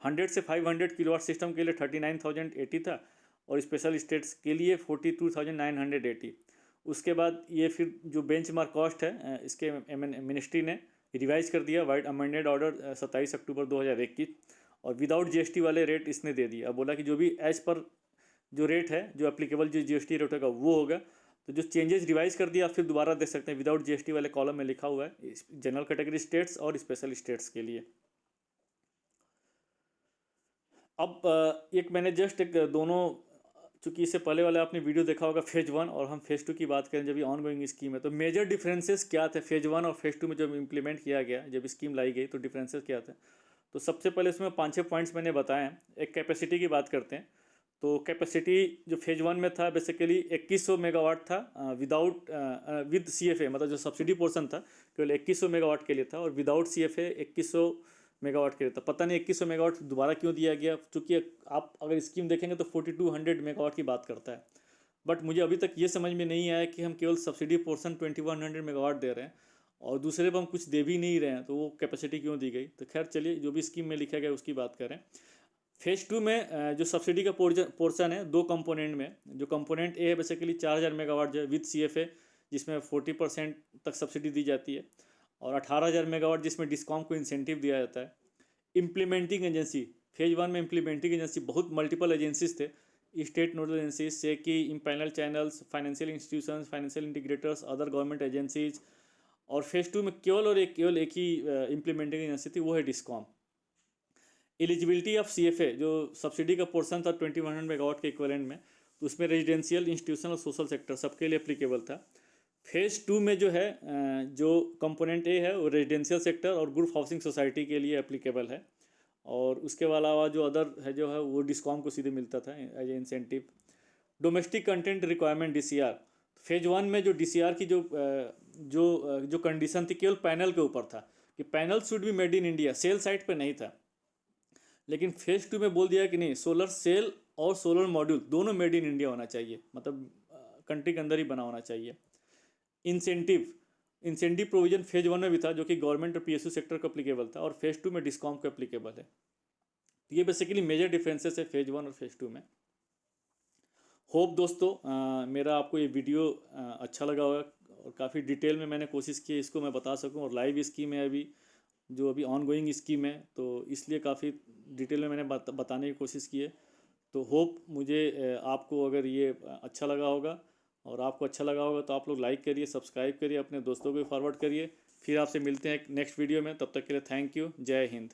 100 से 500 किलोवाट सिस्टम के लिए 39,080 था, और स्पेशल स्टेट्स के लिए 42,980। उसके बाद ये फिर जो बेंचमार्क कॉस्ट है इसके मिनिस्ट्री ने रिवाइज कर दिया वाइड अमेंडेड ऑर्डर 27 अक्टूबर 2021, और विदाउट जीएसटी वाले रेट इसने दे दिया। अब बोला कि जो भी एज पर जो रेट है, जो एप्लीकेबल जो जीएसटी रेट होगा वो होगा। तो जो चेंजेस रिवाइज कर दिया, आप फिर दोबारा देख सकते हैं विदाउट जीएसटी वाले कॉलम में लिखा हुआ है जनरल कैटेगरी स्टेट्स और स्पेशल स्टेट्स के लिए। अब एक मैंने जस्ट एक दोनों, चूँकि इससे पहले वाला आपने वीडियो देखा होगा फेज़ 1, और हम फेज़ 2 की बात करें जब ये ऑन गोइंग स्कीम है, तो मेजर डिफरेंसेस क्या थे फेज़ 1 और फेज़ 2 में जब इम्प्लीमेंट किया गया, जब स्कीम लाई गई, तो डिफरेंसेस क्या थे। तो सबसे पहले इसमें 5-6 पॉइंट्स मैंने बताए हैं। एक कैपेसिटी की बात करते हैं। तो कैपेसिटी जो फेज़ 1 में था बेसिकली 2100 मेगावाट था विदाउट विद सीएफए, मतलब जो सब्सिडी पोर्शन था केवल 2100 मेगावाट के लिए था, और विदाउट सीएफए 2100 मेगावाट के लिए था। पता नहीं 2100 मेगावाट दोबारा क्यों दिया गया, क्योंकि आप अगर स्कीम देखेंगे तो 4200 मेगावाट की बात करता है। बट मुझे अभी तक ये समझ में नहीं आया कि हम केवल सब्सिडी पोर्शन 2100 मेगावाट दे रहे हैं और दूसरे पर हम कुछ दे भी नहीं रहे हैं, तो वो कैपेसिटी क्यों दी गई। तो खैर चलिए, जो भी स्कीम में लिखा गया उसकी बात करें। फेज़ टू में जो सब्सिडी का पोर्शन है दो कंपोनेंट में। जो कंपोनेंट ए है बेसिकली 4000 मेगावाट जो है विद CFA, जिसमें 40% तक सब्सिडी दी जाती है, और 18,000 मेगावाट जिसमें डिस्कॉम को इंसेंटिव दिया जाता है। इम्प्लीमेंटिंग एजेंसी, फेज वन में इम्प्लीमेंटिंग एजेंसी बहुत मल्टीपल एजेंसीज थे, स्टेट नोडल एजेंसीज से कि empanel channels, financial institutions, financial integrators, other government agencies. और फेज टू में केवल एक ही इम्प्लीमेंटिंग एजेंसी थी, वो है डिस्कॉम। एलिजिबिलिटी ऑफ CFA जो सब्सिडी का पोर्शन था 2100 मेगावाट के इक्विवेलेंट में, तो उसमें रेजिडेंशियल, इंस्टीट्यूशनल और सोशल सेक्टर सबके लिए एप्लीकेबल था। फेज़ टू में जो है जो कंपोनेंट ए है वो रेजिडेंशियल सेक्टर और ग्रुप हाउसिंग सोसाइटी के लिए एप्लीकेबल है, और उसके अलावा जो अदर है जो है वो डिस्कॉम को सीधे मिलता था as a incentive. Domestic content requirement DCR, phase one में जो DCR की जो कंडीशन थी केवल पैनल के ऊपर था कि panel should be made in India, cell site पे नहीं था। लेकिन फेज टू में बोल दिया कि नहीं, सोलर सेल और सोलर मॉड्यूल दोनों मेड इन इंडिया होना चाहिए, मतलब कंट्री के अंदर ही बना होना चाहिए। इंसेंटिव प्रोविजन फेज वन में भी था जो कि गवर्नमेंट और PSU सेक्टर को अप्लीकेबल था, और फेज टू में डिस्कॉम को अप्लीकेबल है। तो ये बेसिकली मेजर डिफरेंसेस है फेज वन और फेज टू में। होप दोस्तों मेरा आपको ये वीडियो अच्छा लगा होगा, और काफ़ी डिटेल में मैंने कोशिश की इसको मैं बता सकूं, और लाइव स्कीम है अभी जो अभी ऑनगोइंग स्कीम है, तो इसलिए काफ़ी डिटेल में मैंने बताने की कोशिश की है। तो होप मुझे आपको अगर ये अच्छा लगा होगा, और आपको अच्छा लगा होगा तो आप लोग लाइक करिए, सब्सक्राइब करिए, अपने दोस्तों को भी फॉरवर्ड करिए। फिर आपसे मिलते हैं नेक्स्ट वीडियो में, तब तक के लिए थैंक यू, जय हिंद।